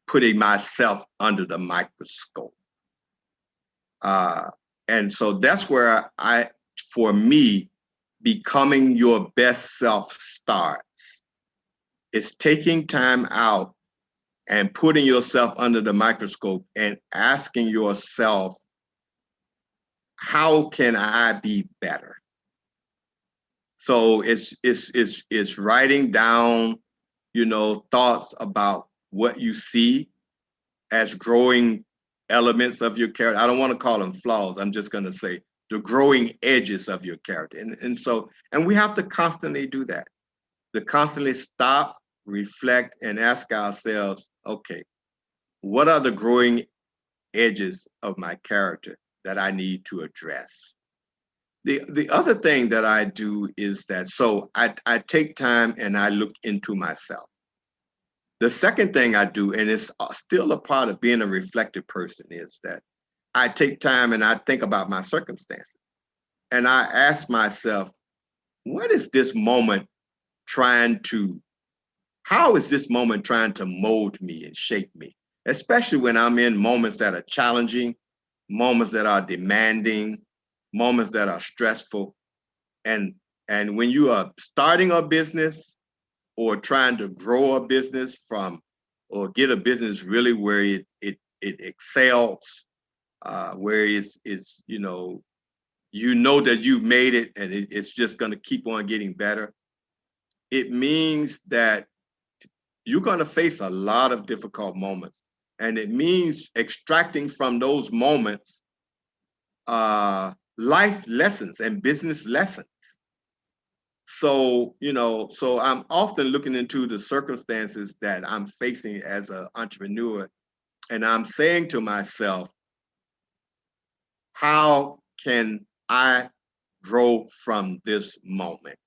putting myself under the microscope. And so that's where for me, becoming your best self starts. It's taking time out and putting yourself under the microscope and asking yourself, how can I be better? So it's writing down, thoughts about what you see as growing elements of your character. I don't want to call them flaws. I'm just going to say the growing edges of your character. And we have to constantly do that, to constantly stop, reflect, and ask ourselves, okay, what are the growing edges of my character that I need to address? The other thing that I do is that, so I take time and I look into myself. The second thing I do, and it's still a part of being a reflective person, is that I take time and I think about my circumstances. And I ask myself, how is this moment trying to mold me and shape me? Especially when I'm in moments that are challenging, moments that are demanding, moments that are stressful. And when you are starting a business or trying to grow a business or get a business really where it excels, where it's that you've made it and it's just going to keep on getting better. It means that you're going to face a lot of difficult moments. And it means extracting from those moments life lessons and business lessons. So, so I'm often looking into the circumstances that I'm facing as an entrepreneur, and I'm saying to myself, how can I grow from this moment?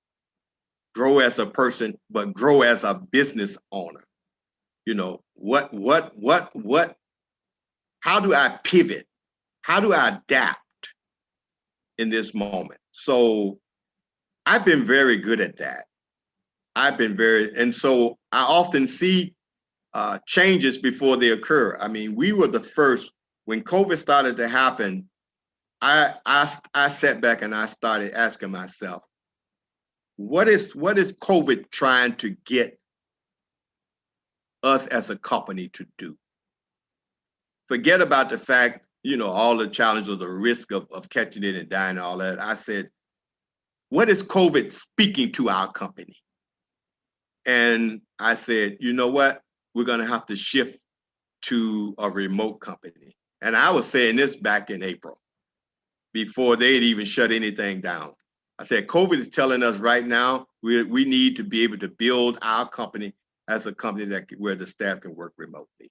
Grow as a person, but grow as a business owner. How do I pivot? How do I adapt in this moment? So I've been very good at that. And so I often see changes before they occur. I mean, we were the first, when COVID started to happen, I sat back and I started asking myself, what is COVID trying to get us as a company to do? Forget about the fact, all the challenges, the risk of catching it and dying and all that. I said, what is COVID speaking to our company? And I said, you know what? We're going to have to shift to a remote company. And I was saying this back in April, before they'd even shut anything down. I said, COVID is telling us right now, we need to be able to build our company as a company where the staff can work remotely.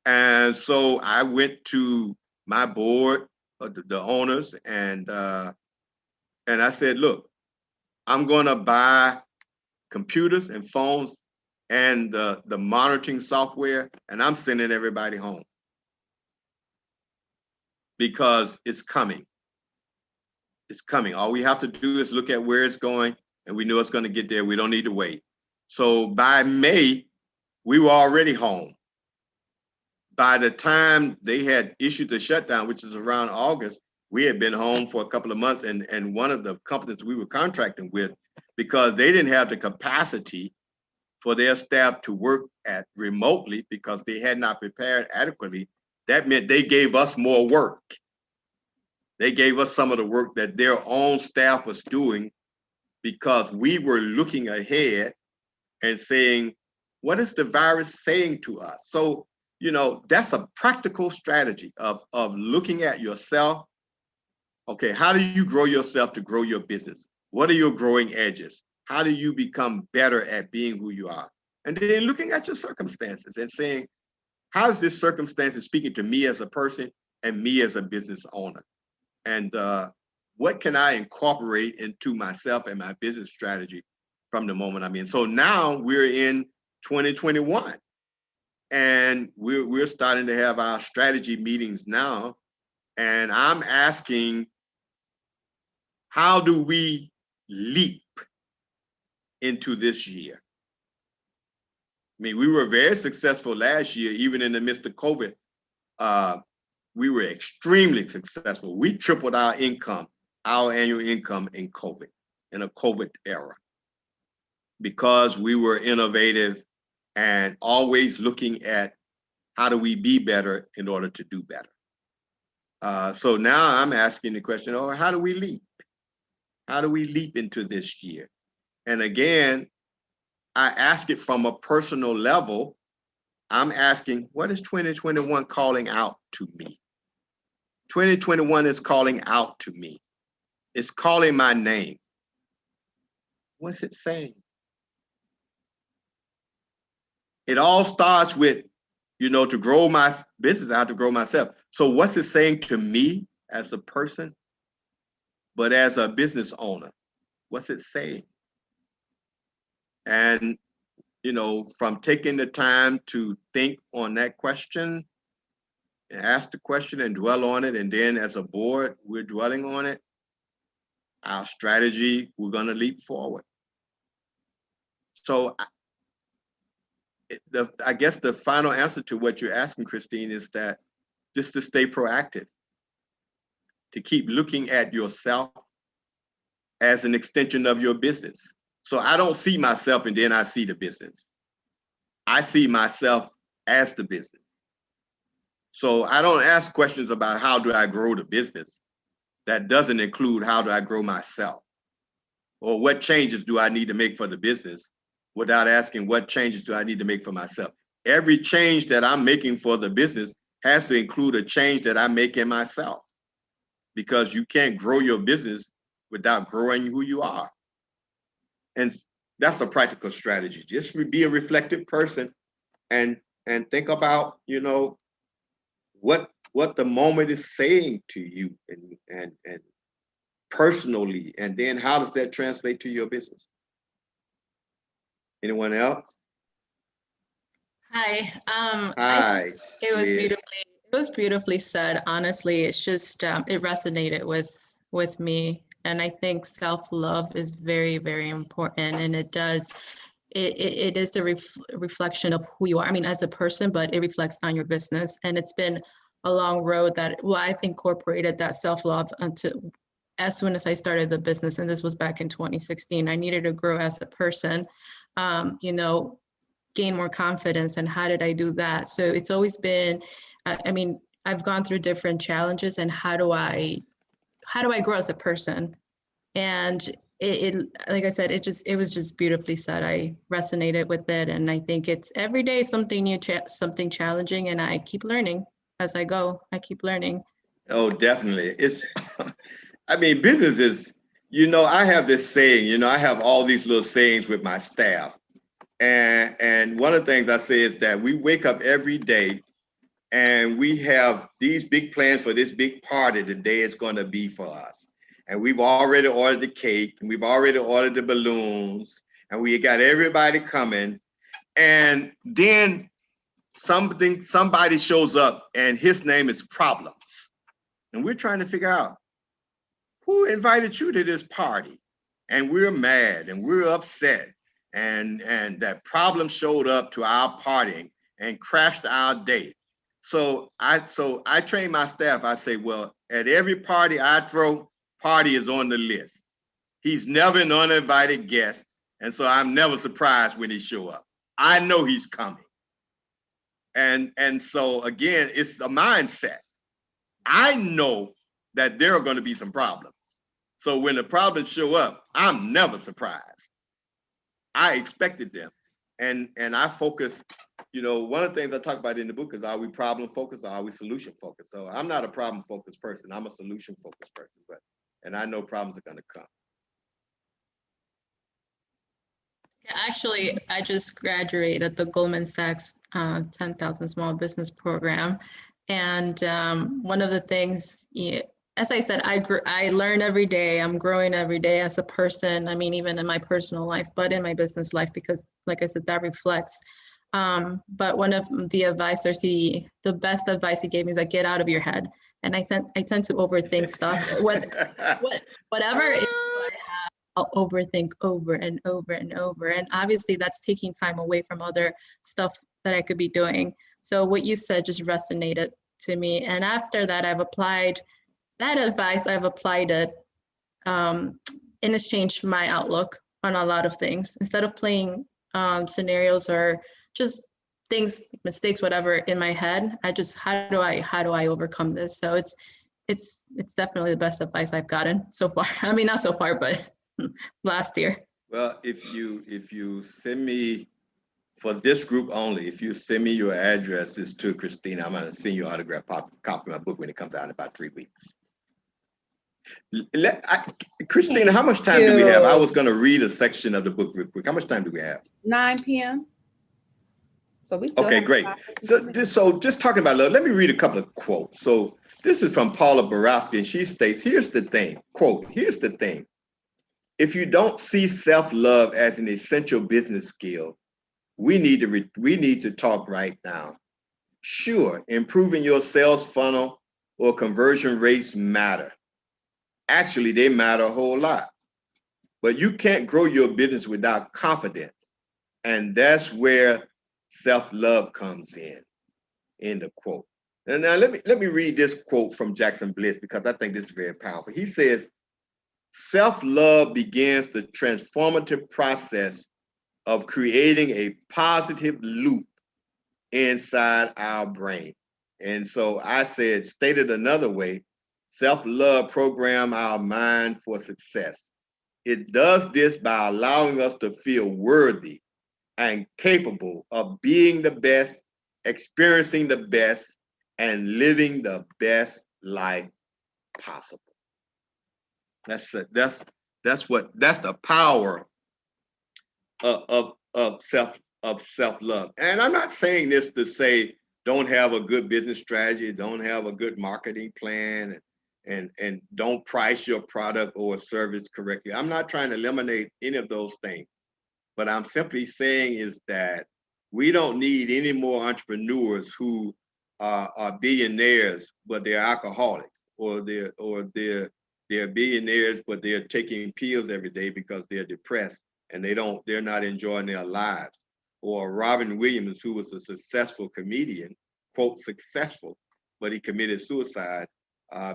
And so I went to my board, the owners, and I said, look, I'm going to buy computers and phones and the monitoring software, and I'm sending everybody home because it's coming. It's coming. All we have to do is look at where it's going, and we know it's going to get there. We don't need to wait. So by May, we were already home. By the time they had issued the shutdown, which is around August, we had been home for a couple of months. And one of the companies we were contracting with, because they didn't have the capacity for their staff to work at remotely because they had not prepared adequately, that meant they gave us more work. They gave us some of the work that their own staff was doing because we were looking ahead and saying, what is the virus saying to us? So, that's a practical strategy of looking at yourself. Okay, how do you grow yourself to grow your business? What are your growing edges? How do you become better at being who you are? And then looking at your circumstances and saying, how is this circumstance speaking to me as a person and me as a business owner? And what can I incorporate into myself and my business strategy from the moment I'm in? So now we're in 2021, and we're starting to have our strategy meetings now. And I'm asking, how do we leap into this year? I mean, we were very successful last year, even in the midst of COVID. We were extremely successful. We tripled our income, our annual income in COVID, in a COVID era, because we were innovative and always looking at how do we be better in order to do better. So now I'm asking the question, how do we leap? How do we leap into this year? And again, I ask it from a personal level. I'm asking, what is 2021 calling out to me? 2021 is calling out to me. It's calling my name. What's it saying? It all starts with, to grow my business, I have to grow myself. So what's it saying to me as a person, but as a business owner? What's it saying? And, from taking the time to think on that question, and ask the question and dwell on it, and then as a board, we're dwelling on it, our strategy, we're going to leap forward. So I guess the final answer to what you're asking, Christine, is that just to stay proactive, to keep looking at yourself as an extension of your business. So I don't see myself and then I see the business. I see myself as the business. So I don't ask questions about how do I grow the business. That doesn't include how do I grow myself, or what changes do I need to make for the business, without asking what changes do I need to make for myself. Every change that I'm making for the business has to include a change that I make in myself, because you can't grow your business without growing who you are. And that's a practical strategy. Just be a reflective person and think about, what the moment is saying to you and personally, and then how does that translate to your business? Anyone else? Hi. Hi. It was Yes. beautifully said. Honestly, it's just it resonated with me, and I think self-love is very, very important, and it is a reflection of who you are. I mean, as a person, but it reflects on your business, and it's been a long road that I've incorporated that self-love as soon as I started the business, and this was back in 2016. I needed to grow as a person. Gain more confidence. And how did I do that? So it's always been, I've gone through different challenges, and how do I grow as a person? And it like I said, it was just beautifully said. I resonated with it, and I think it's every day something new, something challenging, and I keep learning as I go. I keep learning. Oh, definitely. It's, business is, I have this saying, I have all these little sayings with my staff. And one of the things I say is that we wake up every day and we have these big plans for this big party the day it's going to be for us. And we've already ordered the cake, and we've already ordered the balloons, and we got everybody coming. And then somebody shows up and his name is Problems. And we're trying to figure out who invited you to this party. And we're mad and we're upset. And that Problem showed up to our party and crashed our day. So I train my staff. I say, well, at every party I throw, Party is on the list. He's never an uninvited guest. And so I'm never surprised when he show up. I know he's coming. And so again, it's a mindset. I know that there are going to be some problems. So when the problems show up, I'm never surprised. I expected them. And I focus, one of the things I talk about in the book is, are we problem focused or are we solution focused? So I'm not a problem focused person. I'm a solution focused person, and I know problems are going to come. Actually, I just graduated the Goldman Sachs 10,000 Small Business Program. And one of the things, as I said, I learn every day. I'm growing every day as a person. I mean, even in my personal life, but in my business life, because like I said, that reflects. But one of the advisors, the best advice he gave me is like, get out of your head. And I tend to overthink stuff. Whatever it is I have, I'll overthink over and over and over. And obviously that's taking time away from other stuff that I could be doing. So what you said just resonated to me. And after that, I've applied that advice. I've applied it, and it's changed my outlook on a lot of things. Instead of playing scenarios or just things, mistakes, whatever in my head, I just, how do I overcome this? So it's definitely the best advice I've gotten so far. I mean, not so far, but last year. Well, if you send me, for this group only, if you send me your addresses to Christina, I'm going to send you an autograph copy of my book when it comes out in about 3 weeks. Christina, how much time do we have? I was going to read a section of the book real quick. How much time do we have? 9 p.m. So we still okay, have great. So just talking about love, let me read a couple of quotes. So this is from Paula Borowski, and she states, here's the thing, quote, here's the thing. If you don't see self-love as an essential business skill, we need to talk right now. Sure, improving your sales funnel or conversion rates matter. Actually, they matter a whole lot. But you can't grow your business without confidence. And that's where self-love comes in. End of quote. And now let me read this quote from Jackson Bliss, because I think this is very powerful. He says, self-love begins the transformative process of creating a positive loop inside our brain. And so I said, stated another way, self-love program our mind for success. It does this by allowing us to feel worthy and capable of being the best, experiencing the best, and living the best life possible. That's the power of self-love. And I'm not saying this to say don't have a good business strategy, don't have a good marketing plan, and don't price your product or service correctly. I'm not trying to eliminate any of those things. But I'm simply saying is that we don't need any more entrepreneurs who are billionaires, but they're alcoholics, or they're billionaires, but they're taking pills every day because they're depressed and they're not enjoying their lives. Or Robin Williams, who was a successful comedian, quote, successful, but he committed suicide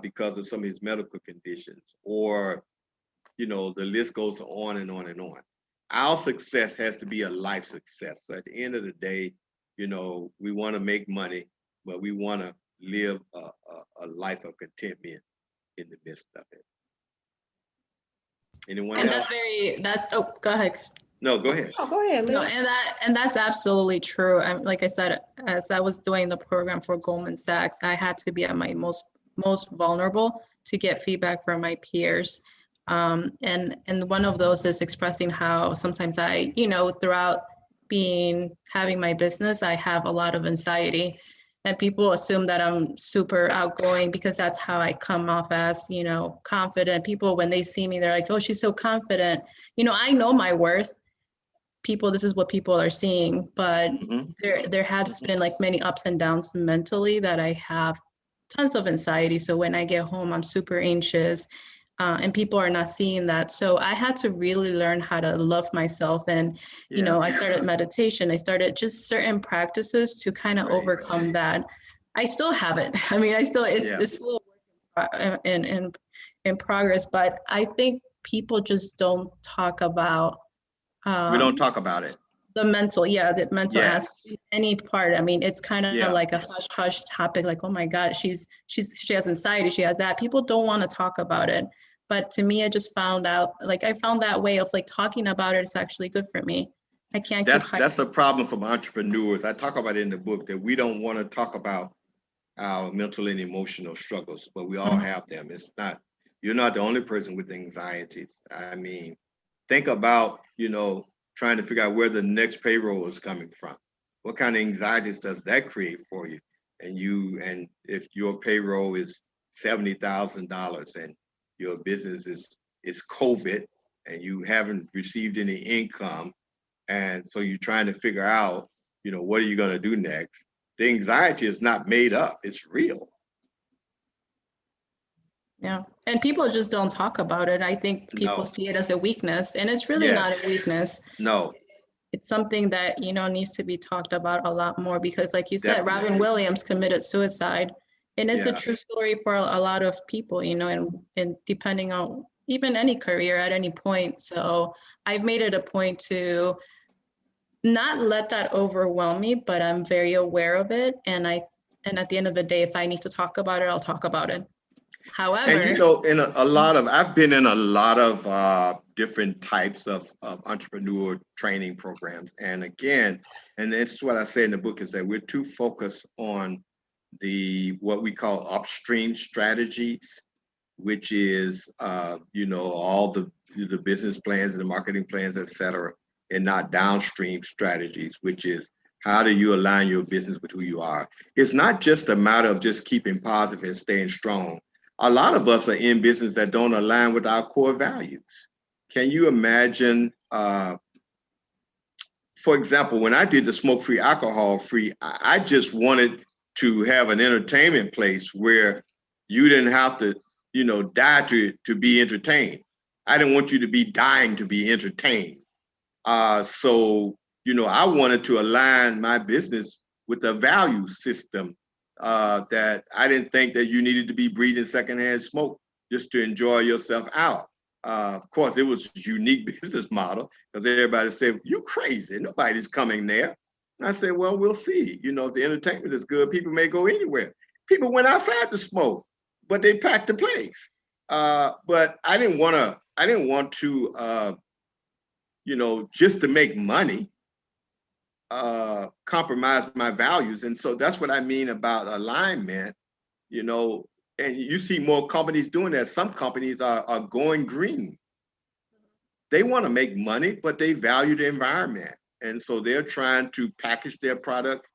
because of some of his medical conditions. Or, the list goes on and on and on. Our success has to be a life success. So at the end of the day, we want to make money, but we want to live a life of contentment in the midst of it. Anyone And else? oh, go ahead. No, go ahead. Oh, go ahead, Liz. No, and that's absolutely true. And like I said, as I was doing the program for Goldman Sachs, I had to be at my most vulnerable to get feedback from my peers. And one of those is expressing how sometimes I, throughout having my business, I have a lot of anxiety, and people assume that I'm super outgoing because that's how I come off as, confident. People, when they see me, they're like, oh, she's so confident. I know my worth. This is what people are seeing, but there has been like many ups and downs mentally that I have tons of anxiety. So when I get home, I'm super anxious. And people are not seeing that. So I had to really learn how to love myself. And, I started meditation. I started just certain practices to kind of overcome that. I still haven't. I mean, it's still in progress, but I think people just don't talk about. We don't talk about it. The mental Yes. aspect, any part. I mean, it's kind of like a hush hush topic, like, oh my God, she has anxiety, she has that. People don't want to talk about it. But to me, I just found out, I found that way of talking about it is actually good for me. I can't That's the problem from entrepreneurs. I talk about it in the book that we don't want to talk about our mental and emotional struggles, but we all have them. You're not the only person with anxieties. I mean, think about, trying to figure out where the next payroll is coming from. What kind of anxieties does that create for you? And if your payroll is $70,000 and your business is COVID and you haven't received any income, and so you're trying to figure out, what are you going to do next? The anxiety is not made up; it's real. Yeah, and people just don't talk about it. I think people see it as a weakness, and it's really not a weakness. No. It's something that, needs to be talked about a lot more, because like you said, Robin Williams committed suicide, and it's a true story for a lot of people, and depending on even any career at any point. So I've made it a point to not let that overwhelm me, but I'm very aware of it. And at the end of the day, if I need to talk about it, I'll talk about it. However, and I've been in a lot of different types of entrepreneur training programs. And again, and this is what I say in the book, is that we're too focused on what we call upstream strategies, which is, all the business plans and the marketing plans, et cetera, and not downstream strategies, which is how do you align your business with who you are? It's not just a matter of just keeping positive and staying strong. A lot of us are in business that don't align with our core values. Can you imagine, for example, when I did the smoke-free, alcohol-free, I just wanted to have an entertainment place where you didn't have to, die to be entertained. I didn't want you to be dying to be entertained. So, I wanted to align my business with a value system that I didn't think that you needed to be breathing secondhand smoke just to enjoy yourself out. Of course, it was a unique business model because everybody said, you crazy, nobody's coming there. And I said, well, we'll see. If the entertainment is good, people may go anywhere. People went outside to smoke, but they packed the place. But I didn't want to, just to make money, compromise my values. And so that's what I mean about alignment, and you see more companies doing that. Some companies are going green. they want to make money, but they value the environment. And so they're trying to package their product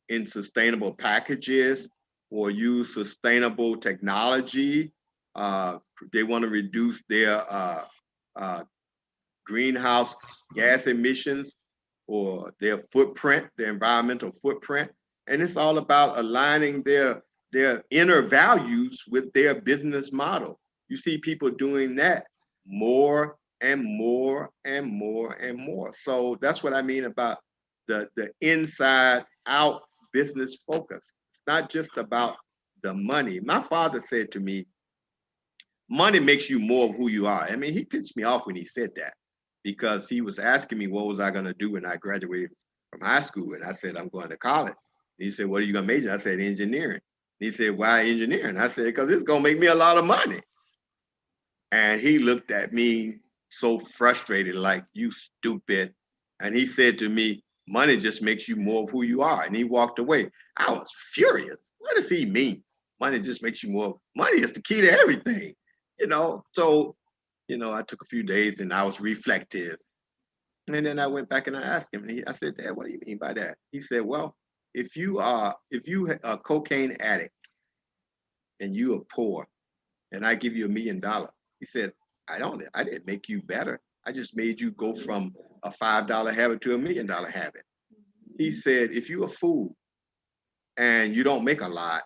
in sustainable packages or use sustainable technology. They want to reduce their greenhouse gas emissions or their footprint, their environmental footprint. And it's all about aligning their inner values with their business model. You see people doing that more and more and more and more. So that's what I mean about the inside out business focus. It's not just about the money. My father said to me, money makes you more of who you are. I mean, he pissed me off when he said that because he was asking me what was I going to do when I graduated from high school. And I said, I'm going to college. He said, what are you going to major? I said, engineering. He said, why engineering? I said, because it's going to make me a lot of money. And he looked at me so frustrated, like, you stupid. And he said to me, money just makes you more of who you are. And he walked away. I was furious. What does he mean? Money just makes you more. Money is the key to everything, you know? So, you know, I took a few days and I was reflective. And then I went back and I asked him, and I said, Dad, what do you mean by that? He said, well, if you are a cocaine addict and you are poor and I give you $1 million, he said, I didn't make you better. I just made you go from a $5 habit to $1 million habit. He said, if you're a fool and you don't make a lot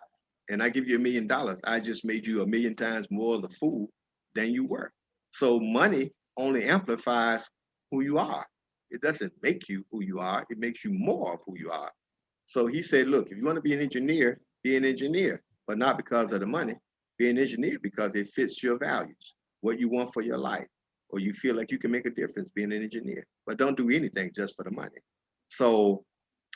and I give you $1 million, I just made you 1,000,000 times more of the fool than you were. So money only amplifies who you are. It doesn't make you who you are. It makes you more of who you are. So he said, look, if you want to be an engineer, but not because of the money. Be an engineer because it fits your values, what you want for your life, or you feel like you can make a difference being an engineer. But don't do anything just for the money. So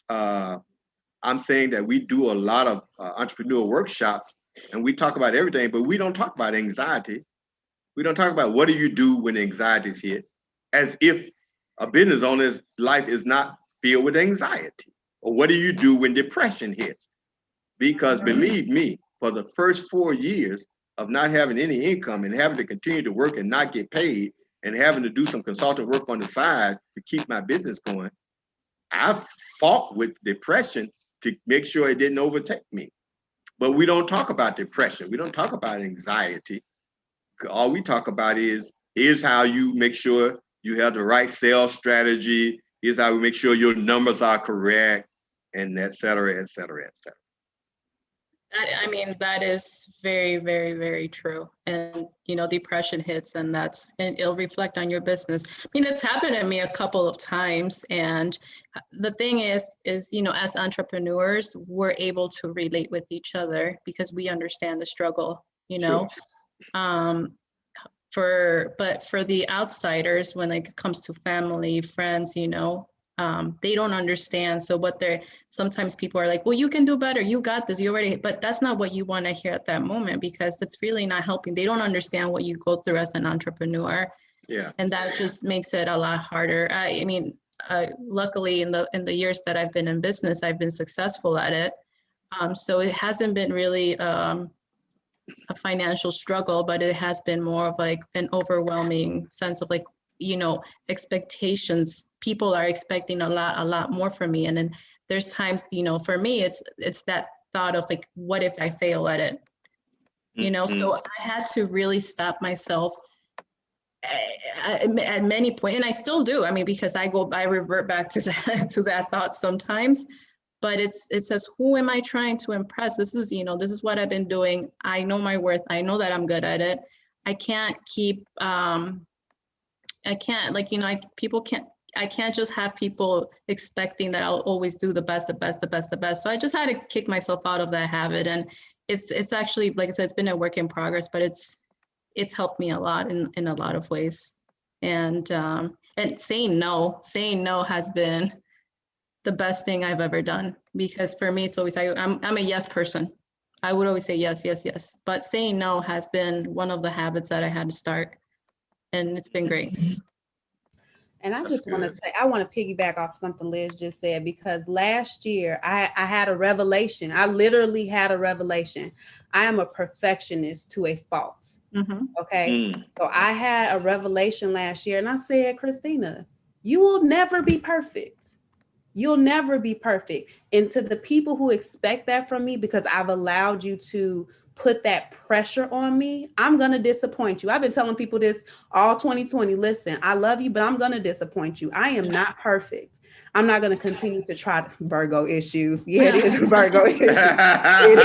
I'm saying that we do a lot of entrepreneurial workshops and we talk about everything, but we don't talk about anxiety. We don't talk about what do you do when anxiety is hit, as if a business owner's life is not filled with anxiety. Or what do you do when depression hits? Because believe me, for the first 4 years of not having any income and having to continue to work and not get paid and having to do some consulting work on the side to keep my business going, I fought with depression to make sure it didn't overtake me. But we don't talk about depression. We don't talk about anxiety. All we talk about is, here's how you make sure you have the right sales strategy. Here's how we make sure your numbers are correct, and et cetera, et cetera, et cetera. I mean, that is very, very, very true. And, you know, depression hits and it'll reflect on your business. I mean, it's happened to me a couple of times. And the thing is, you know, as entrepreneurs, we're able to relate with each other because we understand the struggle, you know. Sure. But for the outsiders, when it comes to family, friends, you know, they don't understand. So sometimes people are like, well, you can do better. You got this. But that's not what you want to hear at that moment because it's really not helping. They don't understand what you go through as an entrepreneur. Yeah. And that just makes it a lot harder. I mean, luckily in the years that I've been in business, I've been successful at it. So it hasn't been really a financial struggle, but it has been more of like an overwhelming sense of like, you know, expectations. People are expecting a lot more from me. And then there's times, you know, for me, it's that thought of like, what if I fail at it? You know, so I had to really stop myself at many points. And I still do. I mean, because I revert back to that thought sometimes, but it says, who am I trying to impress? This is what I've been doing. I know my worth. I know that I'm good at it. I can't keep, I can't just have people expecting that I'll always do the best. So I just had to kick myself out of that habit. And it's actually, like I said, it's been a work in progress, but it's helped me a lot in a lot of ways. And saying no has been the best thing I've ever done, because for me, it's always, I'm a yes person. I would always say yes. But saying no has been one of the habits that I had to start. And it's been great. And I That's just want to good. say, I want to piggyback off something Liz just said, because last year I had a revelation. I literally had a revelation. I am a perfectionist to a fault. Mhm. Okay. Mm. So I had a revelation last year and I said, Christina, you will never be perfect. You'll never be perfect. And to the people who expect that from me, because I've allowed you to put that pressure on me, I'm going to disappoint you. I've been telling people this all 2020. Listen, I love you, but I'm going to disappoint you. I am not perfect. I'm not going to continue to try to Virgo issues. Yeah, it is Virgo issues. It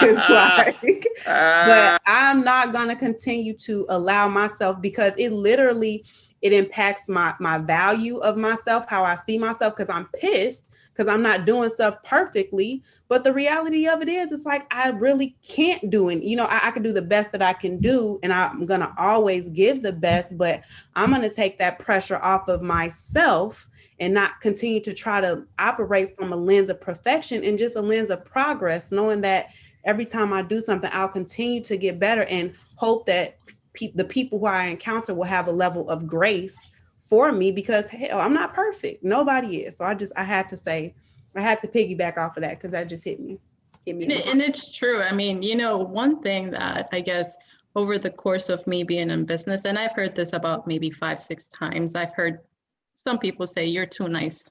is like, but I'm not going to continue to allow myself, because it literally, it impacts my value of myself, how I see myself, because I'm pissed because I'm not doing stuff perfectly. But the reality of it is, it's like I really can't do it. You know, I can do the best that I can do, and I'm gonna always give the best, but I'm gonna take that pressure off of myself and not continue to try to operate from a lens of perfection and just a lens of progress, knowing that every time I do something, I'll continue to get better and hope that the people who I encounter will have a level of grace for me, because hell, I'm not perfect. Nobody is. So I had to say, I had to piggyback off of that because that just hit me in the heart. And it's true. I mean, one thing that I guess over the course of me being in business, and I've heard this about maybe 5, 6 times, I've heard some people say, you're too nice.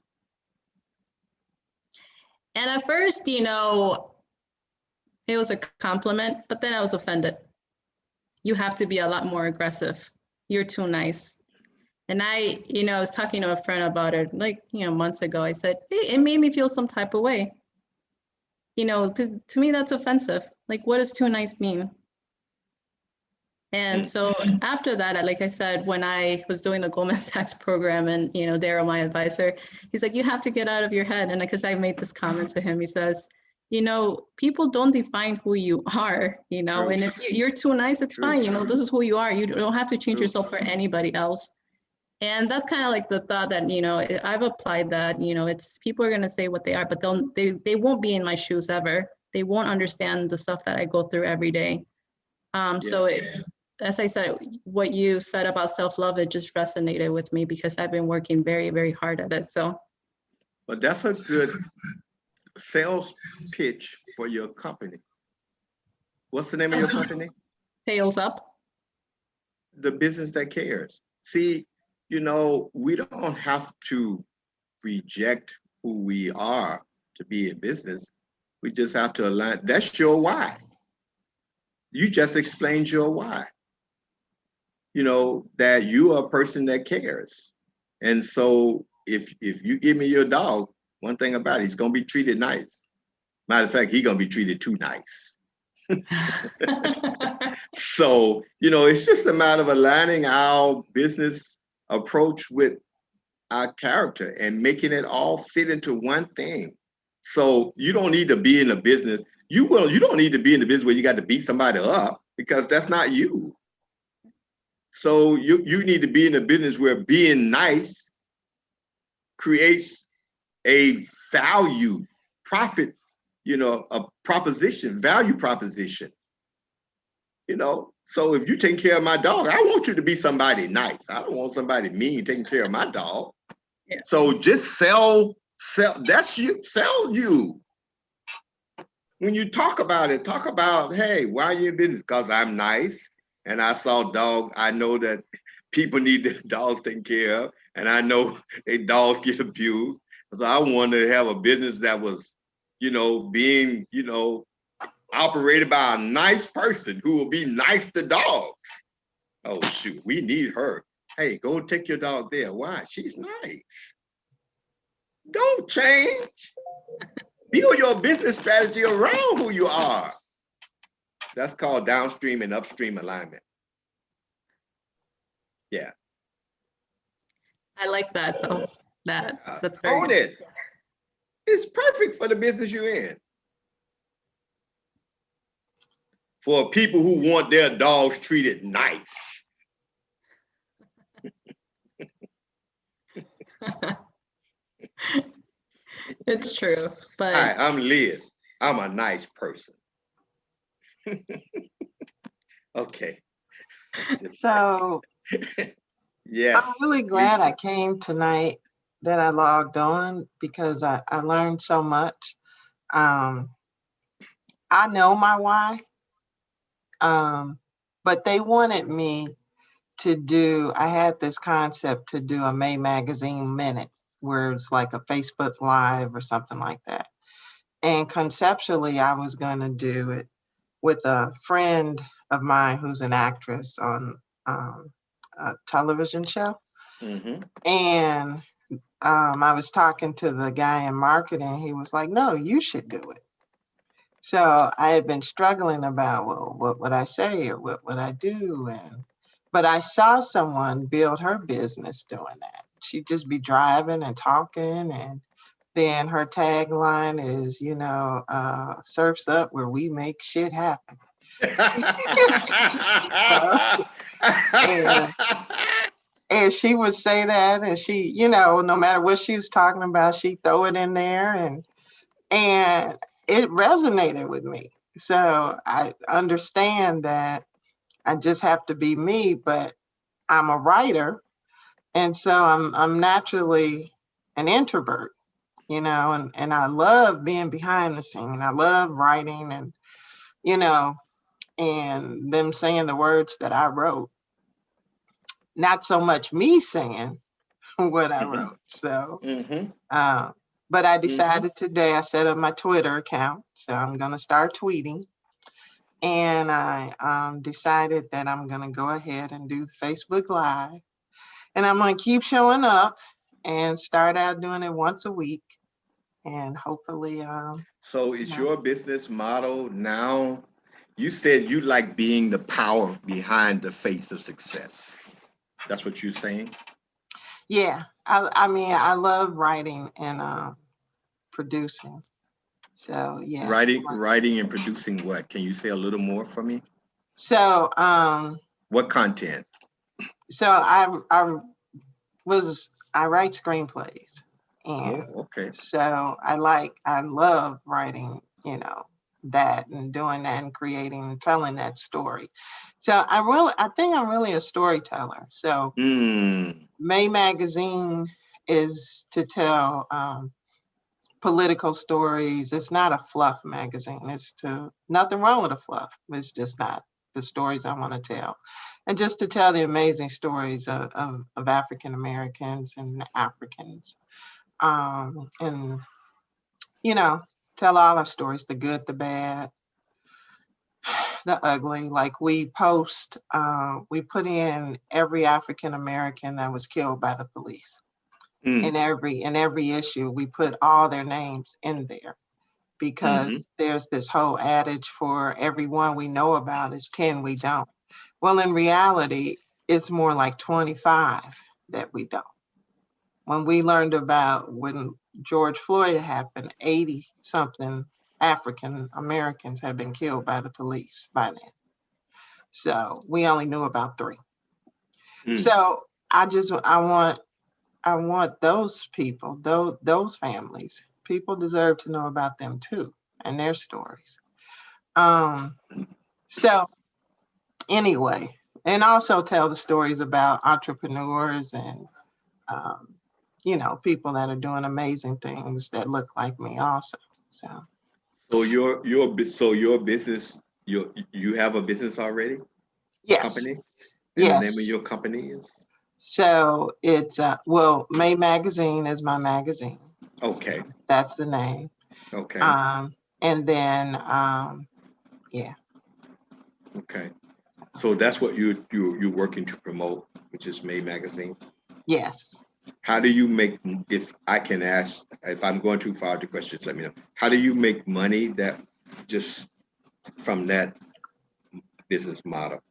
And at first, it was a compliment, but then I was offended. You have to be a lot more aggressive. You're too nice. And I was talking to a friend about it, like, months ago. I said, hey, it made me feel some type of way. Because to me, that's offensive. Like, what does too nice mean? And so after that, like I said, when I was doing the Goldman Sachs program, and, Daryl, my advisor, he's like, you have to get out of your head. And because I made this comment to him, he says, people don't define who you are, True. and if you're too nice, it's True. fine. This is who you are. You don't have to change True. yourself for anybody else. And that's kind of like the thought that, I've applied that, it's people are going to say what they are, but they won't be in my shoes ever. They won't understand the stuff that I go through every day. So as I said, what you said about self-love, it just resonated with me because I've been working very, very hard at it. So. But that's a good sales pitch for your company. What's the name of your company? Tails Up. The business that cares. See, we don't have to reject who we are to be in business. We just have to align. That's your why. You just explained your why. That you are a person that cares. And so if you give me your dog, one thing about it, he's gonna be treated nice. Matter of fact, he's gonna be treated too nice. So, it's just a matter of aligning our business approach with our character and making it all fit into one thing. So you don't need to be in a business. You don't need to be in the business where you got to beat somebody up, because that's not you. So you need to be in a business where being nice creates a value, profit, a proposition, value proposition. So if you take care of my dog, I want you to be somebody nice. I don't want somebody mean taking care of my dog. Yeah. So just sell, that's you, sell you. When you talk about it, talk about, hey, why are you in business? Because I'm nice and I saw dogs. I know that people need their dogs taken care of, and I know their dogs get abused. So I wanted to have a business that was, being, operated by a nice person who will be nice to dogs. Oh, shoot, we need her. Hey, go take your dog there. Why? She's nice. Don't change. Build your business strategy around who you are. That's called downstream and upstream alignment. Yeah. I like that, though. That's very own good. It. It's perfect for the business you're in. For people who want their dogs treated nice. It's true, but. Hi, I'm Liz. I'm a nice person. Okay. So Yes. I'm really glad I came tonight, that I logged on, because I learned so much. I know my why, but they wanted me to do, I had this concept to do a May Magazine Minute, where it's like a Facebook Live or something like that. And conceptually, I was going to do it with a friend of mine who's an actress on a television show. Mm-hmm. And I was talking to the guy in marketing. He was like, no, you should do it. So I had been struggling about, well, what would I say or what would I do? But I saw someone build her business doing that. She'd just be driving and talking, and then her tagline is, surfs up where we make shit happen. and, and she would say that, and she, no matter what she was talking about, she'd throw it in there, and it resonated with me. So I understand that I just have to be me, but I'm a writer, and so I'm naturally an introvert, and I love being behind the scene. I love writing, and and them saying the words that I wrote, not so much me saying what I wrote. So, but I decided today, I set up my Twitter account, so I'm going to start tweeting. And I decided that I'm going to go ahead and do the Facebook Live. And I'm going to keep showing up and start out doing it once a week. And hopefully. So is your business model now, you said you like being the power behind the face of success. That's what you're saying? Yeah. I mean, I love writing and producing. So, yeah. Writing and producing what? Can you say a little more for me? So, what content? So I write screenplays, and okay. So I love writing, that and doing that and creating and telling that story. So I think I'm really a storyteller. So May Magazine is to tell political stories. It's not a fluff magazine. Nothing wrong with a fluff. It's just not the stories I want to tell. And just to tell the amazing stories of African Americans and Africans. And, tell all our stories, the good, the bad, the ugly. Like we put in every African American that was killed by the police. In every issue, we put all their names in there, because there's this whole adage, for every one we know about is 10 we don't. Well, in reality, it's more like 25 that we don't. When we learned about when George Floyd happened, 80 something African Americans had been killed by the police by then. So we only knew about 3. So I want those people, those families, people deserve to know about them too and their stories. So anyway, and also tell the stories about entrepreneurs and, people that are doing amazing things that look like me also. So your business, you have a business already? Yes. Company? Yes. And the name of your company is? So it's May Magazine is my magazine. Okay. So that's the name. Okay. And then yeah. Okay. So that's what you're working to promote, which is May Magazine? Yes. How do you make, if I can ask, if I'm going too far to questions, let me know. How do you make money that just from that business model?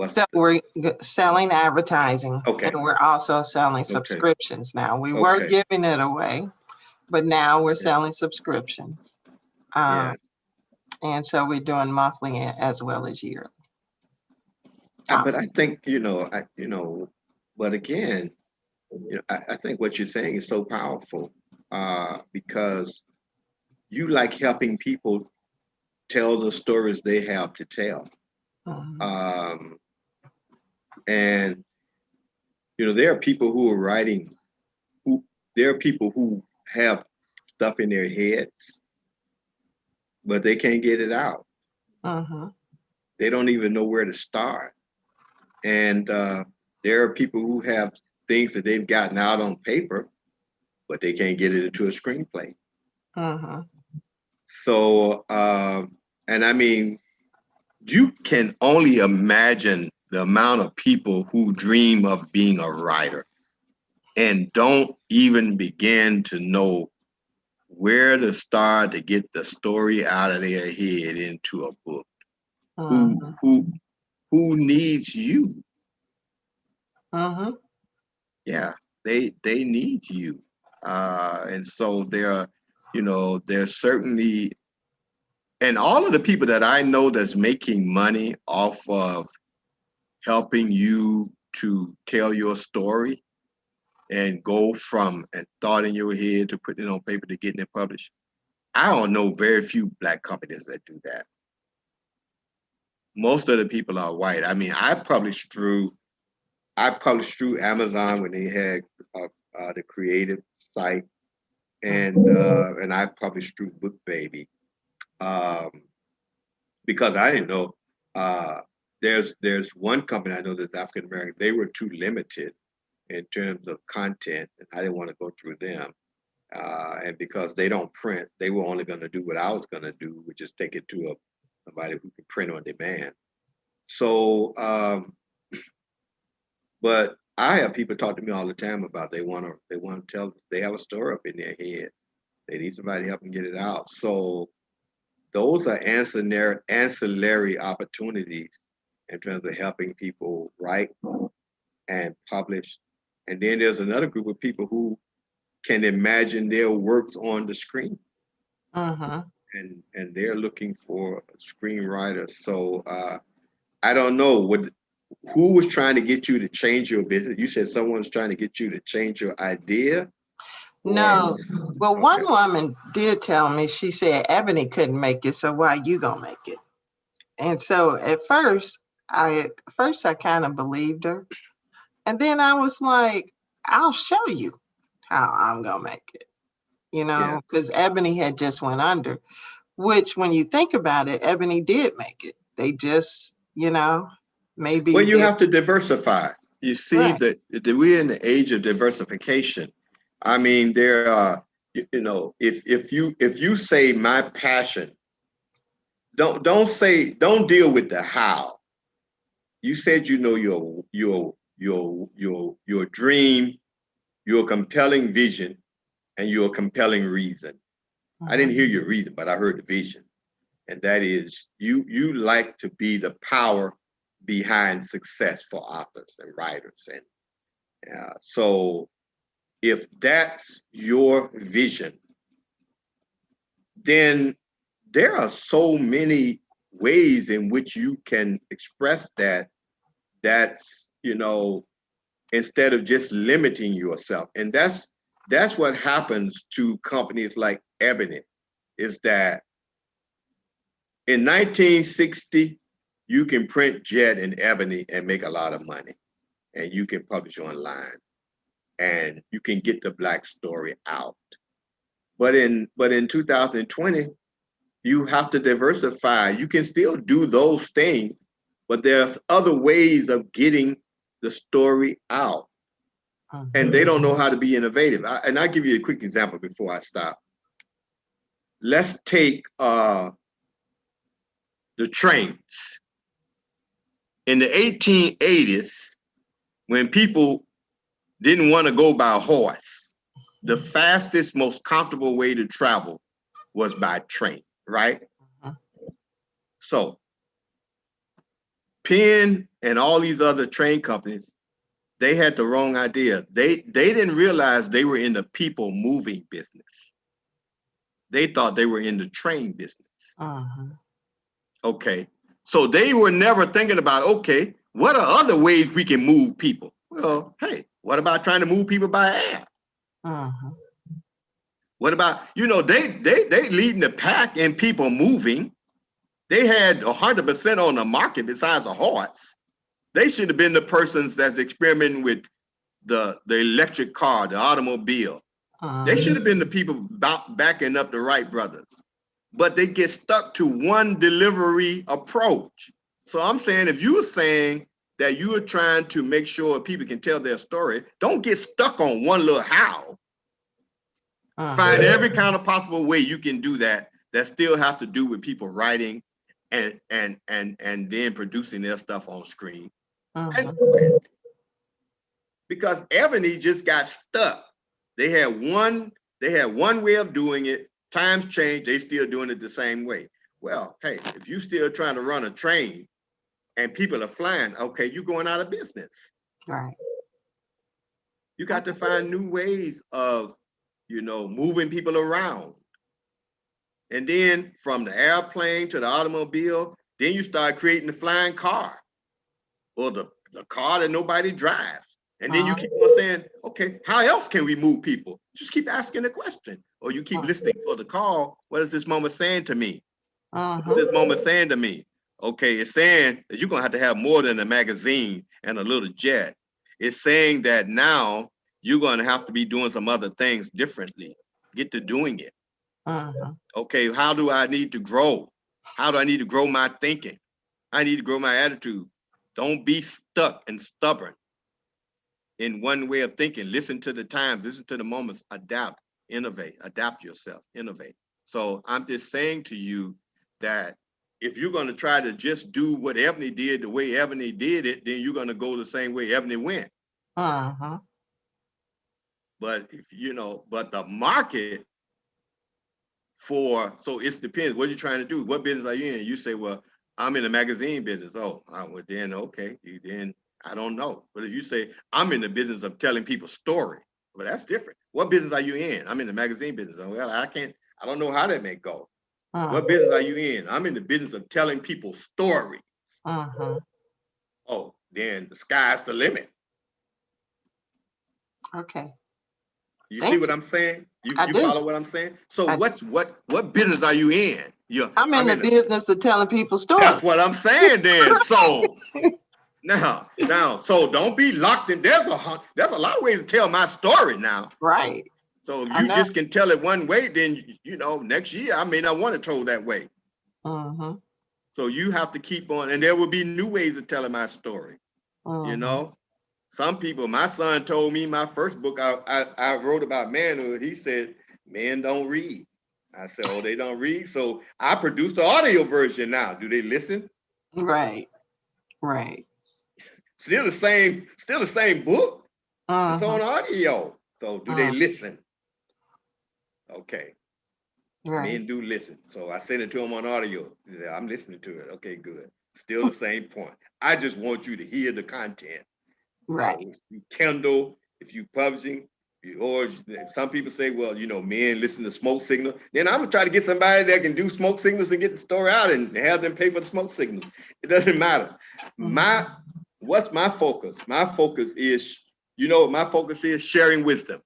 So we're selling advertising. Okay. And we're also selling subscriptions now. We were giving it away, but now we're selling subscriptions. And so we're doing monthly as well as yearly. But I think, but again, I think what you're saying is so powerful because you like helping people tell the stories they have to tell. And, there are people who are writing, there are people who have stuff in their heads, but they can't get it out. They don't even know where to start. And there are people who have things that they've gotten out on paper, but they can't get it into a screenplay. So, and I mean, you can only imagine the amount of people who dream of being a writer and don't even begin to know where to start to get the story out of their head into a book. Who needs you? Yeah, they need you. And so there's certainly, and all of the people that I know that's making money off of helping you to tell your story and go from a thought in your head to putting it on paper to getting it published. I don't know very few Black companies that do that. Most of the people are white. I mean, I published through Amazon when they had the creative site, and I published through BookBaby because I didn't know. There's one company I know that's African American. They were too limited in terms of content, and I didn't want to go through them. And because they don't print, they were only going to do what I was going to do, which is take it to somebody who can print on demand. So, but I have people talk to me all the time about they want to tell, they have a story up in their head. They need somebody to help them get it out. So those are ancillary opportunities in terms of helping people write and publish. And then there's another group of people who can imagine their works on the screen. And they're looking for a screenwriter. So I don't know who was trying to get you to change your business. You said someone's trying to get you to change your idea. No, well, one woman did tell me, she said Ebony couldn't make it, so why you gonna make it? And so at first I kind of believed her. And then I was like, I'll show you how I'm gonna make it, because Ebony had just went under, which when you think about it, Ebony did make it. They just, maybe. Well, you have to diversify. You see Right. that we're in the age of diversification. I mean, there are, if you say my passion, don't deal with the how. You said your dream, your compelling vision, and your compelling reason. I didn't hear your reason, but I heard the vision, and that is you like to be the power behind success for authors and writers, and so if that's your vision, then there are so many ways in which you can express that. That's instead of just limiting yourself, and that's what happens to companies like Ebony, is that in 1960 you can print Jet and Ebony and make a lot of money, and you can publish online, and you can get the Black story out. But in 2020, you have to diversify. You can still do those things, but there's other ways of getting the story out. And they don't know how to be innovative. And I'll give you a quick example before I stop. Let's take the trains. In the 1880s, when people didn't want to go by horse, the fastest, most comfortable way to travel was by train, right? So Penn and all these other train companies, they had the wrong idea. They didn't realize they were in the people moving business. They thought they were in the train business. Okay, so they were never thinking about, okay, what are other ways we can move people? Well, hey, what about trying to move people by air? What about, they leading the pack in people moving. They had 100% on the market besides a horse. They should have been the persons that's experimenting with the electric car, the automobile. They should have been the people backing up the Wright brothers, but they get stuck to one delivery approach. So I'm saying, if you were saying that you are trying to make sure people can tell their story, don't get stuck on one little how. Find every kind of possible way you can do that still have to do with people writing and then producing their stuff on screen. And do it. Because Ebony just got stuck. They had one way of doing it. Times change, they still doing it the same way. Well, hey, if you still trying to run a train and people are flying, okay, you're going out of business. Right. You got to find new ways of, moving people around. And then from the airplane to the automobile, then you start creating the flying car or the car that nobody drives. And then you keep on saying, okay, how else can we move people? Just keep asking the question. Or you keep listening for the call. What is this moment saying to me? What is this moment saying to me? Okay, it's saying that you're going to have more than a magazine and a little jet. It's saying that now you're going to have to be doing some other things differently. Get to doing it. Okay, how do I need to grow? How do I need to grow my thinking? I need to grow my attitude. Don't be stuck and stubborn in one way of thinking. Listen to the times, listen to the moments, adapt, innovate, adapt yourself, innovate. So I'm just saying to you that if you're going to try to just do what Ebony did the way Ebony did it, then you're going to go the same way Ebony went. But if but the market so it depends what you're trying to do. What business are you in? You say, well, I'm in the magazine business. Oh, well then, okay, then I don't know. But if you say, I'm in the business of telling people story, well, that's different. What business are you in? I'm in the magazine business. Well, I don't know how that may go. What business are you in? I'm in the business of telling people stories. Oh, then the sky's the limit. Okay. You see what I'm saying? You follow what I'm saying? So what business are you in? I'm in the business of telling people stories. That's what I'm saying then. So now, so don't be locked in. There's a lot of ways to tell my story now. Right. So if you just can tell it one way, then next year I may not want it told that way. So you have to keep on, and there will be new ways of telling my story. Some people, my son told me my first book I wrote about manhood, he said, men don't read. I said, oh, they don't read? So I produced the audio version now. Do they listen? Right. Still the same book. It's on audio. So do they listen? Okay. Right. Men do listen. So I sent it to them on audio. Said, I'm listening to it. Okay, good. Still the same point. I just want you to hear the content. Right. So if you Kindle, if you publishing, or some people say, well, men listen to smoke signals. Then I'm gonna try to get somebody that can do smoke signals and get the story out and have them pay for the smoke signals. It doesn't matter. What's my focus? My focus is, my focus is sharing wisdom.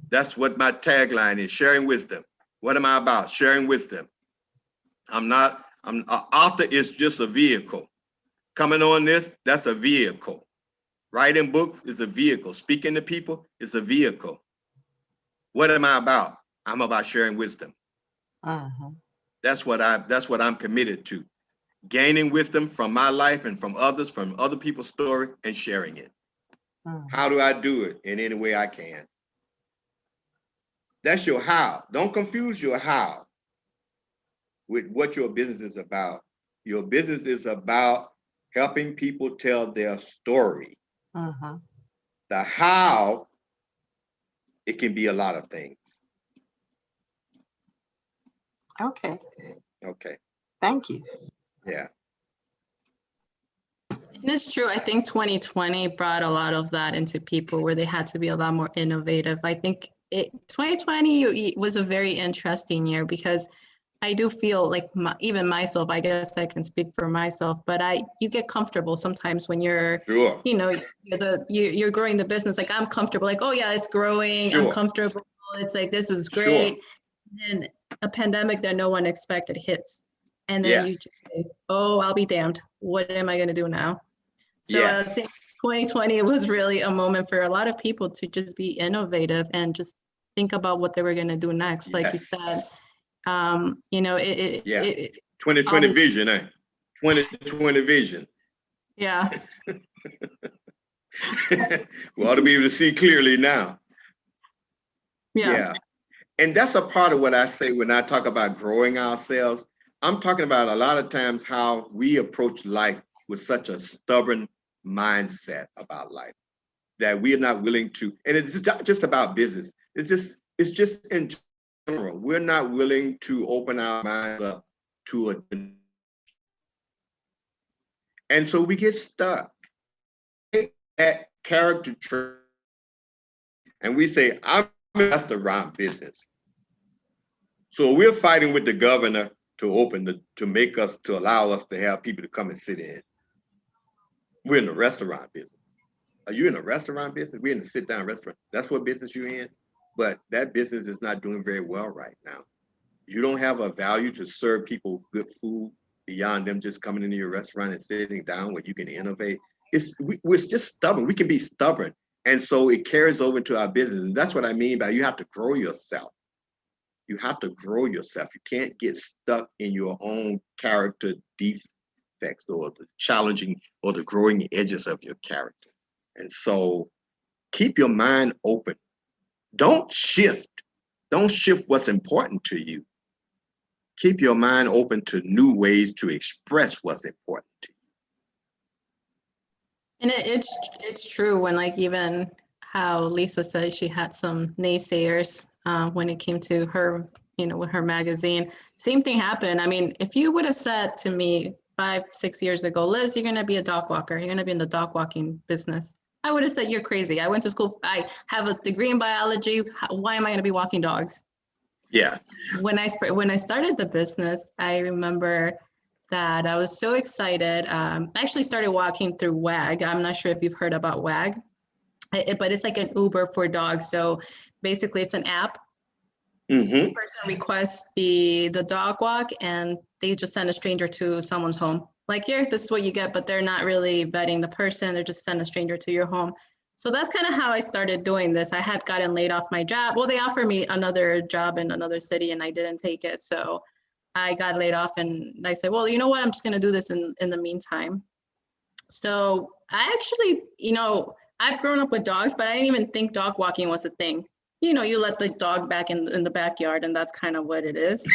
That's what my tagline is, sharing wisdom. What am I about? Sharing wisdom. An author is just a vehicle. Coming on this, that's a vehicle. Writing books is a vehicle. Speaking to people is a vehicle. What am I about? I'm about sharing wisdom. That's what I'm committed to. Gaining wisdom from my life and from others, from other people's story, and sharing it. How do I do it? In any way I can. That's your how. Don't confuse your how with what your business is about. Your business is about helping people tell their story. The how, it can be a lot of things. Okay. Okay. Thank you. Yeah. And it's true. I think 2020 brought a lot of that into people where they had to be a lot more innovative. I think 2020 was a very interesting year because I do feel like even myself, I guess I can speak for myself, but you get comfortable sometimes when you're, sure. You're growing the business. Like I'm comfortable, like, oh yeah, it's growing. Sure. I'm comfortable. It's like, this is great. Sure. And a pandemic that no one expected hits. And then you just say, oh, I'll be damned. What am I going to do now? So yes. I think 2020 was really a moment for a lot of people to just be innovative and just think about what they were going to do next. Like you said, you know, Yeah. it 2020 vision, 2020 vision. Yeah. We ought to be able to see clearly now. Yeah. And that's a part of what I say when I talk about growing ourselves. I'm talking about a lot of times how we approach life with such a stubborn mindset about life that we are not willing to, and it's not just about business. It's just in general, we're not willing to open our minds up to a, and so we get stuck. Take that character trait and we say, I'm in restaurant business. So we're fighting with the governor to allow us to have people to come and sit in. We're in the restaurant business. Are you in a restaurant business? We're in the sit down restaurant. That's what business you're in. But that business is not doing very well right now. You don't have a value to serve people good food beyond them just coming into your restaurant and sitting down where you can innovate. We're just stubborn. We can be stubborn. And so it carries over to our business. And that's what I mean by you have to grow yourself. You have to grow yourself. You can't get stuck in your own character defects or the challenging or the growing edges of your character. And so keep your mind open. Don't shift. Don't shift what's important to you. Keep your mind open to new ways to express what's important to you. And it's true when, like, even how Lisa said she had some naysayers when it came to her, you know, with her magazine. Same thing happened. I mean, if you would have said to me 5-6 years ago, Liz, you're going to be a dog walker. You're going to be in the dog walking business. I would have said, you're crazy. I went to school. I have a degree in biology. Why am I going to be walking dogs? Yeah. When I started the business, I remember that I was so excited. I actually started walking through WAG. I'm not sure if you've heard about WAG, but it's like an Uber for dogs. So basically it's an app. Mm-hmm. The person requests the dog walk and they just send a stranger to someone's home. Like, here, this is what you get, but they're not really vetting the person. They're just send a stranger to your home. So that's kind of how I started doing this. I had gotten laid off my job. Well, they offered me another job in another city and I didn't take it. So I got laid off and I said, well, you know what? I'm just going to do this in the meantime. So I actually, you know, I've grown up with dogs, but I didn't even think dog walking was a thing. You know, you let the dog back in the backyard and that's kind of what it is.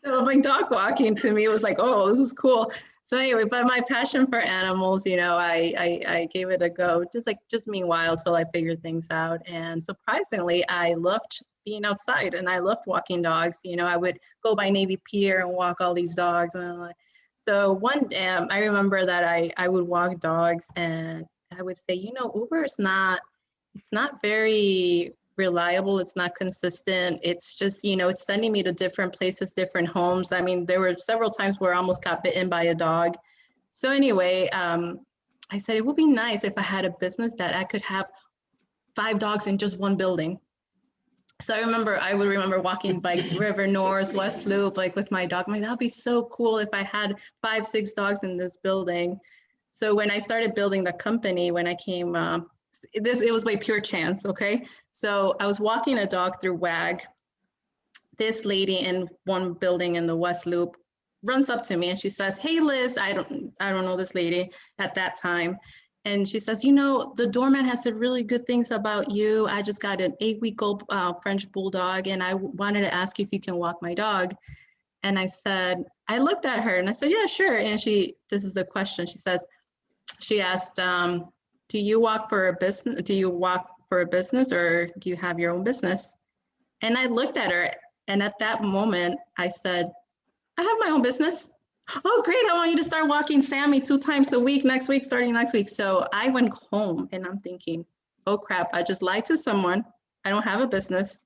So like dog walking to me was like, oh, this is cool. So anyway, but my passion for animals, you know, I gave it a go, just meanwhile till I figured things out. And surprisingly, I loved being outside and I loved walking dogs. You know, I would go by Navy Pier and walk all these dogs. And so one day, I remember that I would walk dogs and I would say, you know, Uber is it's not very reliable. It's not consistent. It's just, you know, it's sending me to different places, different homes. I mean, there were several times where I almost got bitten by a dog. So anyway, I said, it would be nice if I had a business that I could have 5 dogs in just one building. So I would remember walking by River North, West Loop, like with my dog. I'm like, that'd be so cool if I had 5-6 dogs in this building. So when I started building the company, when I came, it was by pure chance, okay? So I was walking a dog through WAG. This lady in one building in the West Loop runs up to me and she says, hey, Liz, I don't know this lady at that time. And she says, you know, the doorman has said really good things about you. I just got an 8-week-old French bulldog and I wanted to ask you if you can walk my dog. And I looked at her and I said, yeah, sure. And this is the question. She asked, do you walk for a business? Do you walk for a business or do you have your own business? And I looked at her and at that moment I said, I have my own business. Oh, great. I want you to start walking Sammy 2 times a week starting next week. So I went home and I'm thinking, oh crap, I just lied to someone. I don't have a business.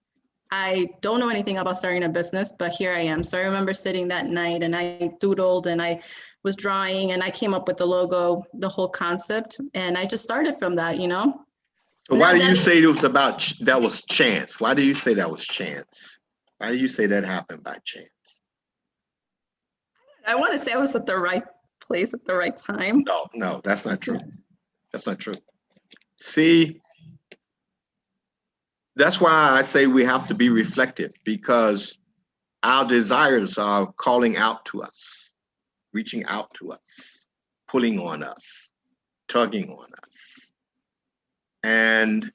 I don't know anything about starting a business, but here I am. So I remember sitting that night and I doodled and I was drawing and I came up with the logo, the whole concept. And I just started from that, you know? So why do you say that was chance? Why do you say that was chance? Why do you say that happened by chance? I want to say I was at the right place at the right time. No, that's not true. That's not true. See, that's why I say we have to be reflective, because our desires are calling out to us, reaching out to us, pulling on us, tugging on us. And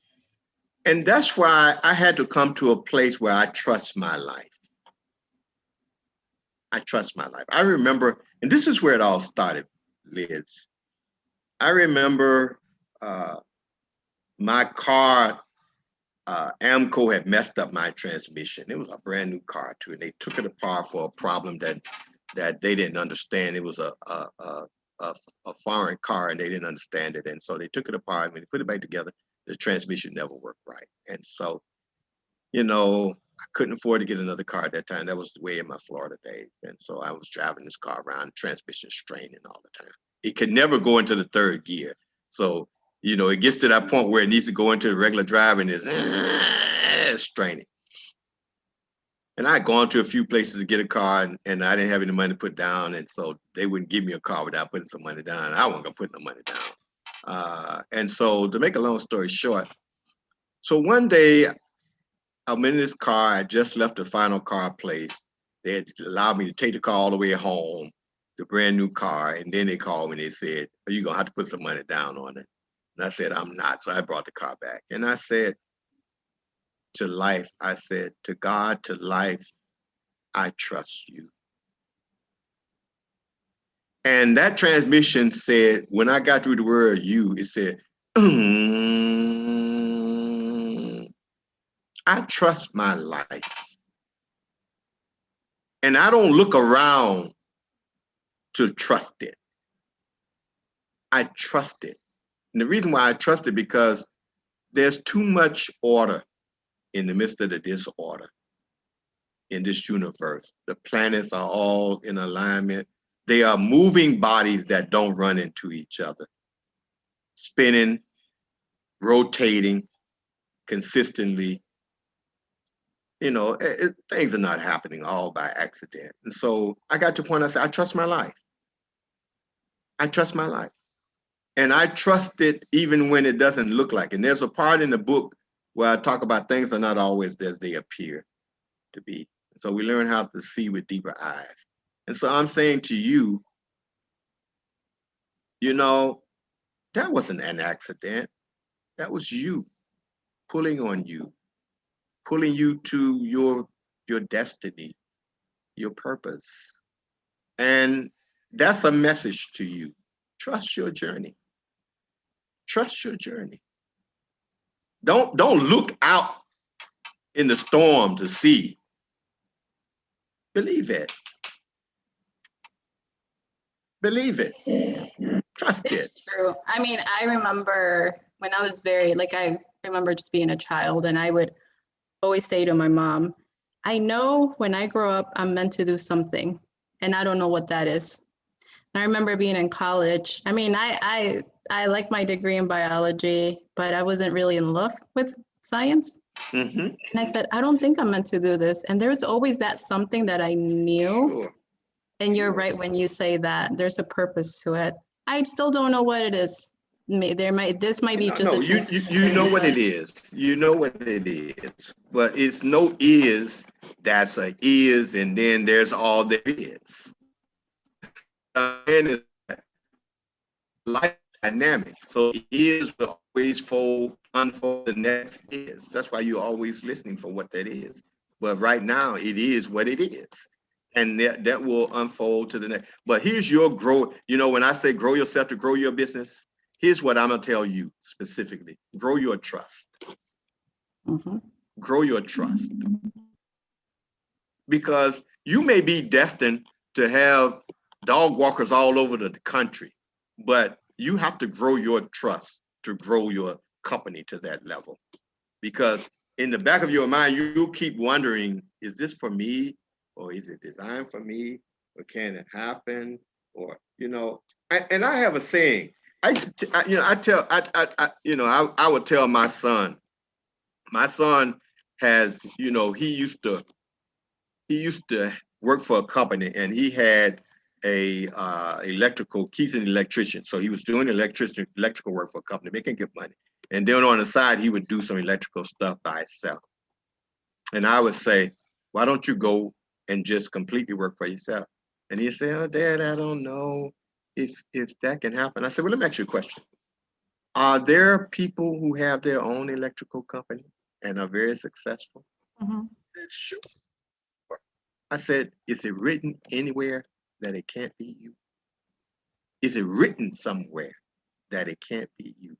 that's why I had to come to a place where I trust my life. I trust my life. I remember, and this is where it all started, Liz. I remember my car, Amco had messed up my transmission. It was a brand new car too, and they took it apart for a problem that they didn't understand. It was a foreign car, and they didn't understand it, and so they took it apart. And when they put it back together, the transmission never worked right. And so, you know, I couldn't afford to get another car at that time. That was the way in my Florida days, and so I was driving this car around, transmission straining all the time. It could never go into the third gear, so you know, it gets to that point where it needs to go into the regular drive and it's straining. And I had gone to a few places to get a car, and I didn't have any money to put down, and so they wouldn't give me a car without putting some money down. I wasn't gonna put no money down. And so, to make a long story short, so one day I'm in this car. I just left the final car place. They had allowed me to take the car all the way home, the brand new car, and then they called me and they said, "Are you gonna have to put some money down on it?" And I said, "I'm not." So I brought the car back. And I said to life, I said, to God, to life, I trust you. And that transmission said, when I got through the word you, it said, I trust my life. And I don't look around to trust it. I trust it. And the reason why I trust it, because there's too much order in the midst of the disorder in this universe. The planets are all in alignment. They are moving bodies that don't run into each other, spinning, rotating consistently. You know, things are not happening all by accident. And so I got to the point, I said, I trust my life. I trust my life. And I trust it even when it doesn't look like it. And there's a part in the book where I talk about things are not always as they appear to be. So we learn how to see with deeper eyes. And so I'm saying to you, you know, that wasn't an accident. That was you pulling on you, pulling you to your destiny, your purpose. And that's a message to you. Trust your journey. Trust your journey. Don't look out in the storm to see. Believe it. Believe it. Trust it. It's true. I mean, I remember when I was I remember just being a child, and I would always say to my mom, I know when I grow up, I'm meant to do something, and I don't know what that is. And I remember being in college. I mean, I like my degree in biology, but I wasn't really in love with science. Mm-hmm. And I said, I don't think I'm meant to do this. And there's always that something that I knew. Sure. And you're right when you say that there's a purpose to it. I still don't know what it is. This might be just no, you know what it is. You know what it is. But it's no is that's a is, and then there's all there is. And it's life dynamic. So it is will always unfold the next is. That's why you're always listening for what that is. But right now it is what it is. And that will unfold to the next. But here's your growth. You know, when I say grow yourself to grow your business, here's what I'm gonna tell you specifically. Grow your trust. Mm-hmm. Grow your trust. Because you may be destined to have dog walkers all over the country, but you have to grow your trust to grow your company to that level. Because in the back of your mind, you keep wondering, is this for me? Or is it designed for me? Or can it happen? Or, you know, and I have a saying. I would tell my son. My son has, you know, he used to work for a company, and he had he's an electrician. So he was doing electrical work for a company, making good money. And then on the side, he would do some electrical stuff by himself. And I would say, why don't you go and just completely work for yourself? And he said, oh, Dad, I don't know if that can happen. I said, well, let me ask you a question. Are there people who have their own electrical company and are very successful? Mm-hmm. Sure. I said, is it written anywhere that it can't be you? Is it written somewhere that it can't be you?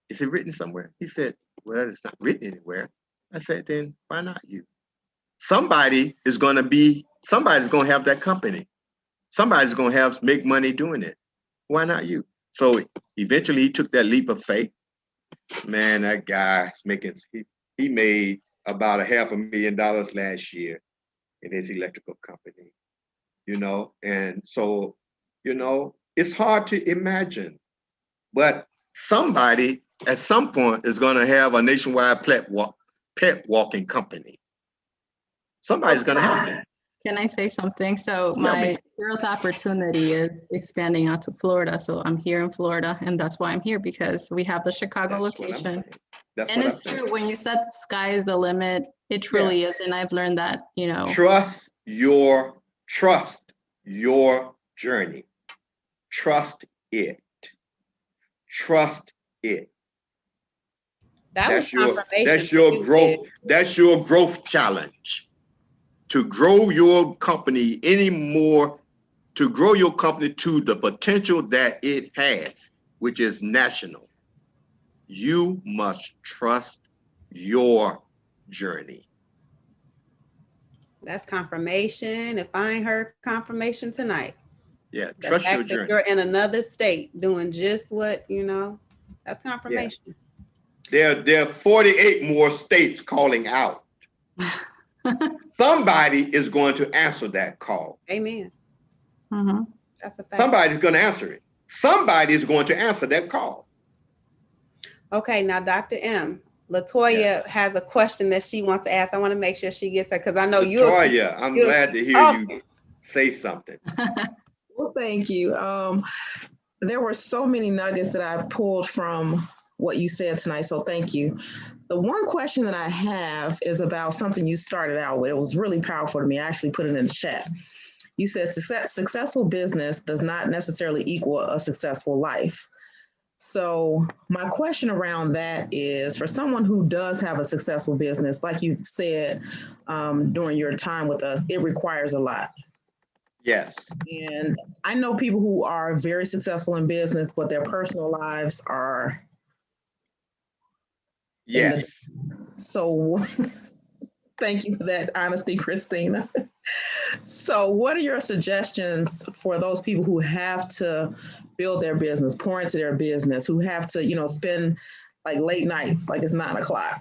Is it written somewhere? He said, well, it's not written anywhere. I said, then why not you? Somebody's going to have that company. Somebody's going to make money doing it. Why not you? So eventually he took that leap of faith. Man, that guy's he made about $500,000 last year in his electrical company, and so, it's hard to imagine, but somebody at some point is going to have a nationwide pet walking company. Somebody's going to have it. Can I say something? So my growth opportunity is expanding out to Florida. So I'm here in Florida, and that's why I'm here, because we have the Chicago location. And it's true, when you said the sky is the limit, it truly is. And I've learned that, Trust your journey. Trust it. Trust it. That's your growth. That's your growth challenge. To grow your company to grow your company to the potential that it has, which is national, you must trust your journey. That's confirmation. If I ain't heard confirmation tonight. Yeah, trust your journey. You're in another state doing just what, that's confirmation. Yeah. There are 48 more states calling out. Somebody is going to answer that call. Amen. Mm-hmm. That's a fact. Somebody's going to answer it. Somebody is going to answer that call. Okay, now Dr. M, Latoya has a question that she wants to ask. I want to make sure she gets her, because I know you. Latoya, I'm glad to hear you say something. Well, thank you. There were so many nuggets that I pulled from what you said tonight, so thank you. The one question that I have is about something you started out with. It was really powerful to me. I actually put it in the chat. You said successful business does not necessarily equal a successful life. So my question around that is, for someone who does have a successful business, like you said during your time with us, it requires a lot. Yes. And I know people who are very successful in business, but their personal lives are. Yes. So thank you for that honesty, Christina. So what are your suggestions for those people who have to build their business, pour into their business, who have to, spend like late nights, like it's 9 o'clock,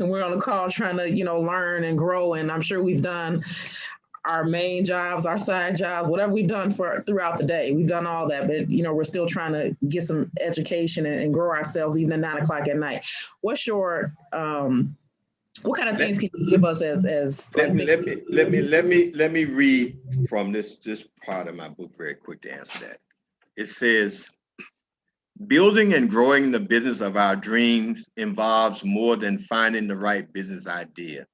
and we're on a call trying to, learn and grow. And I'm sure we've done our main jobs, our side jobs, whatever we've done throughout the day. We've done all that, but we're still trying to get some education and grow ourselves even at 9 o'clock at night. What's your what kind of things can you give us as let me read from this part of my book very quick to answer that. It says, building and growing the business of our dreams involves more than finding the right business idea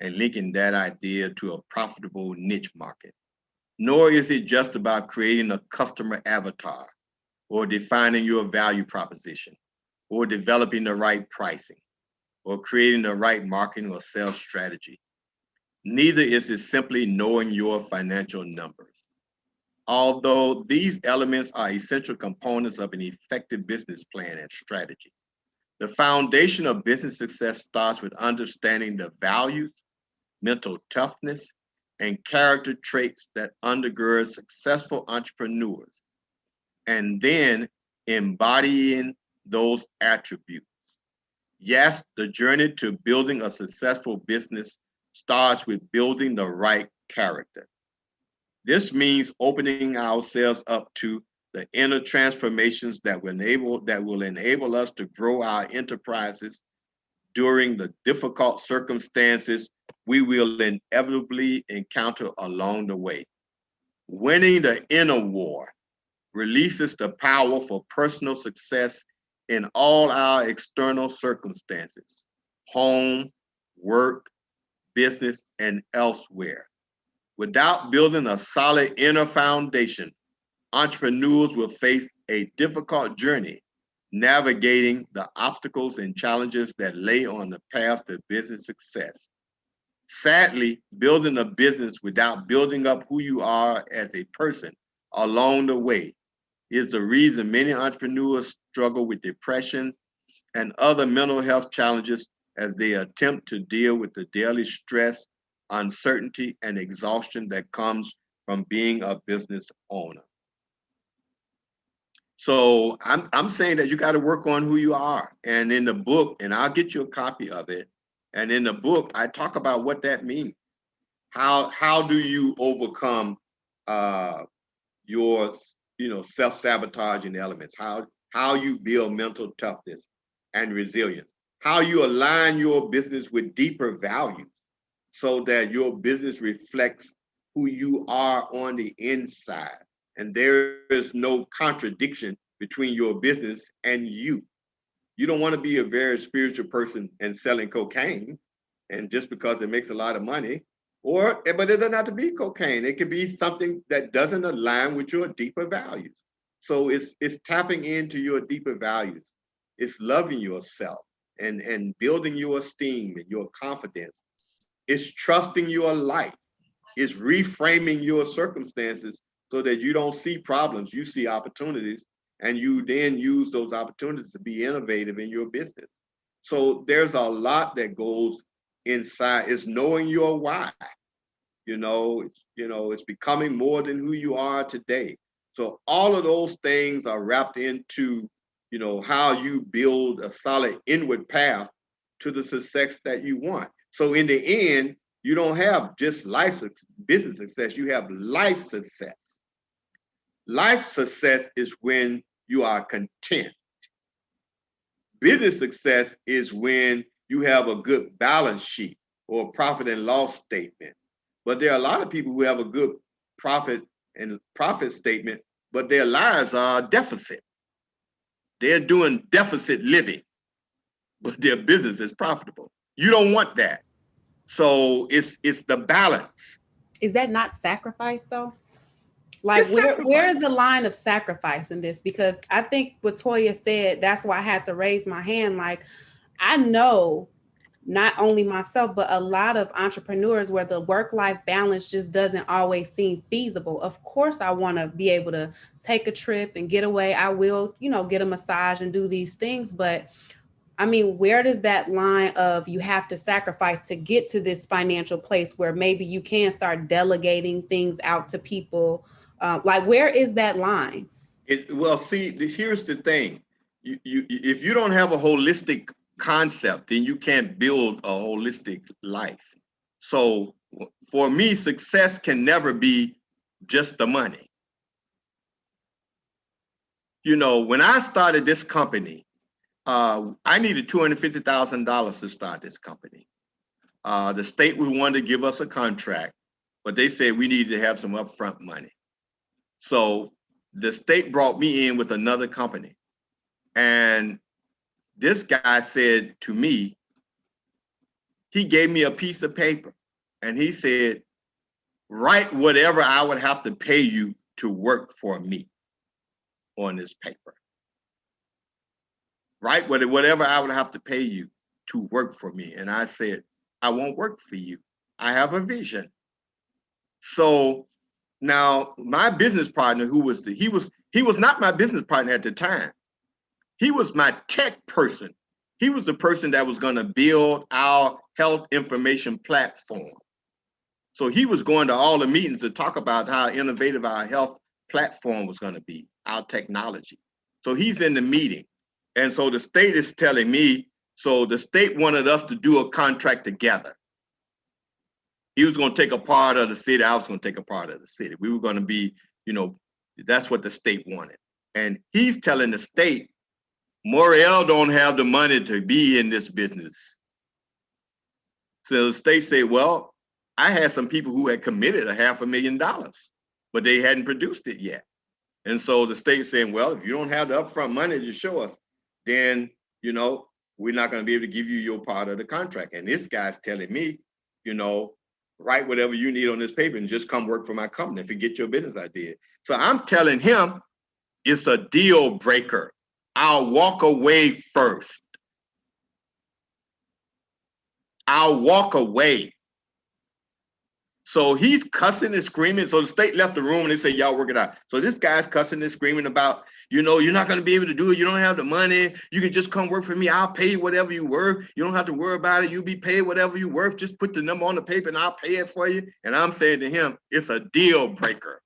and linking that idea to a profitable niche market. Nor is it just about creating a customer avatar or defining your value proposition or developing the right pricing or creating the right marketing or sales strategy. Neither is it simply knowing your financial numbers. Although these elements are essential components of an effective business plan and strategy, the foundation of business success starts with understanding the values, mental toughness, and character traits that undergird successful entrepreneurs, and then embodying those attributes. Yes, the journey to building a successful business starts with building the right character. This means opening ourselves up to the inner transformations that will enable us to grow our enterprises during the difficult circumstances we will inevitably encounter along the way. Winning the inner war releases the power for personal success in all our external circumstances, home, work, business, and elsewhere. Without building a solid inner foundation, entrepreneurs will face a difficult journey navigating the obstacles and challenges that lay on the path to business success. Sadly, building a business without building up who you are as a person along the way is the reason many entrepreneurs struggle with depression and other mental health challenges as they attempt to deal with the daily stress, uncertainty, and exhaustion that comes from being a business owner. So I'm saying that you got to work on who you are. And in the book, and I'll get you a copy of it. And in the book, I talk about what that means. How do you overcome your self-sabotaging elements? How you build mental toughness and resilience? How you align your business with deeper values so that your business reflects who you are on the inside. And there is no contradiction between your business and you. You don't want to be a very spiritual person and selling cocaine, and just because it makes a lot of money, but it doesn't have to be cocaine. It could be something that doesn't align with your deeper values. So it's tapping into your deeper values. It's loving yourself and building your esteem and your confidence. It's trusting your life. It's reframing your circumstances so that you don't see problems, you see opportunities, and you then use those opportunities to be innovative in your business. So there's a lot that goes inside. It's knowing your why. It's becoming more than who you are today. So all of those things are wrapped into, how you build a solid inward path to the success that you want. So in the end, you don't have just business success, you have life success. Life success is when you are content. Business success is when you have a good balance sheet or profit and loss statement. But there are a lot of people who have a good profit statement, but their lives are deficit. They're doing deficit living, but their business is profitable. You don't want that. So it's the balance. Is that not sacrifice though? Like where is the line of sacrifice in this? Because I think what Toya said, that's why I had to raise my hand. Like, I know not only myself, but a lot of entrepreneurs where the work-life balance just doesn't always seem feasible. Of course, I want to be able to take a trip and get away. I will, get a massage and do these things. But I mean, where does that line of you have to sacrifice to get to this financial place where maybe you can start delegating things out to people? Like, where is that line? Here's the thing. If you don't have a holistic concept, then you can't build a holistic life. So for me, success can never be just the money. When I started this company, I needed $250,000 to start this company. The state wanted to give us a contract, but they said we needed to have some upfront money. So the state brought me in with another company. And this guy said to me, he gave me a piece of paper and he said, write whatever I would have to pay you to work for me on this paper. Write whatever I would have to pay you to work for me. And I said, I won't work for you. I have a vision. So now my business partner, he was not my business partner at the time. He was my tech person. He was the person that was going to build our health information platform. So he was going to all the meetings to talk about how innovative our health platform was going to be, our technology. So he's in the meeting. And so the state is telling me, so the state wanted us to do a contract together. He was going to take a part of the city. I was going to take a part of the city. We were going to be, that's what the state wanted. And he's telling the state, Moriel don't have the money to be in this business. So the state said, well, I had some people who had committed $500,000, but they hadn't produced it yet. And so the state saying, well, if you don't have the upfront money to show us, then, you know, we're not going to be able to give you your part of the contract. And this guy's telling me, you know, write whatever you need on this paper and just come work for my company and forget your business idea. So I'm telling him it's a deal breaker. I'll walk away first. I'll walk away. So he's cussing and screaming. So the state left the room and they say, y'all work it out. So this guy's cussing and screaming about, you know, you're not going to be able to do it. You don't have the money. You can just come work for me. I'll pay you whatever you worth. You don't have to worry about it. You'll be paid whatever you worth. Just put the number on the paper and I'll pay it for you. And I'm saying to him, it's a deal breaker.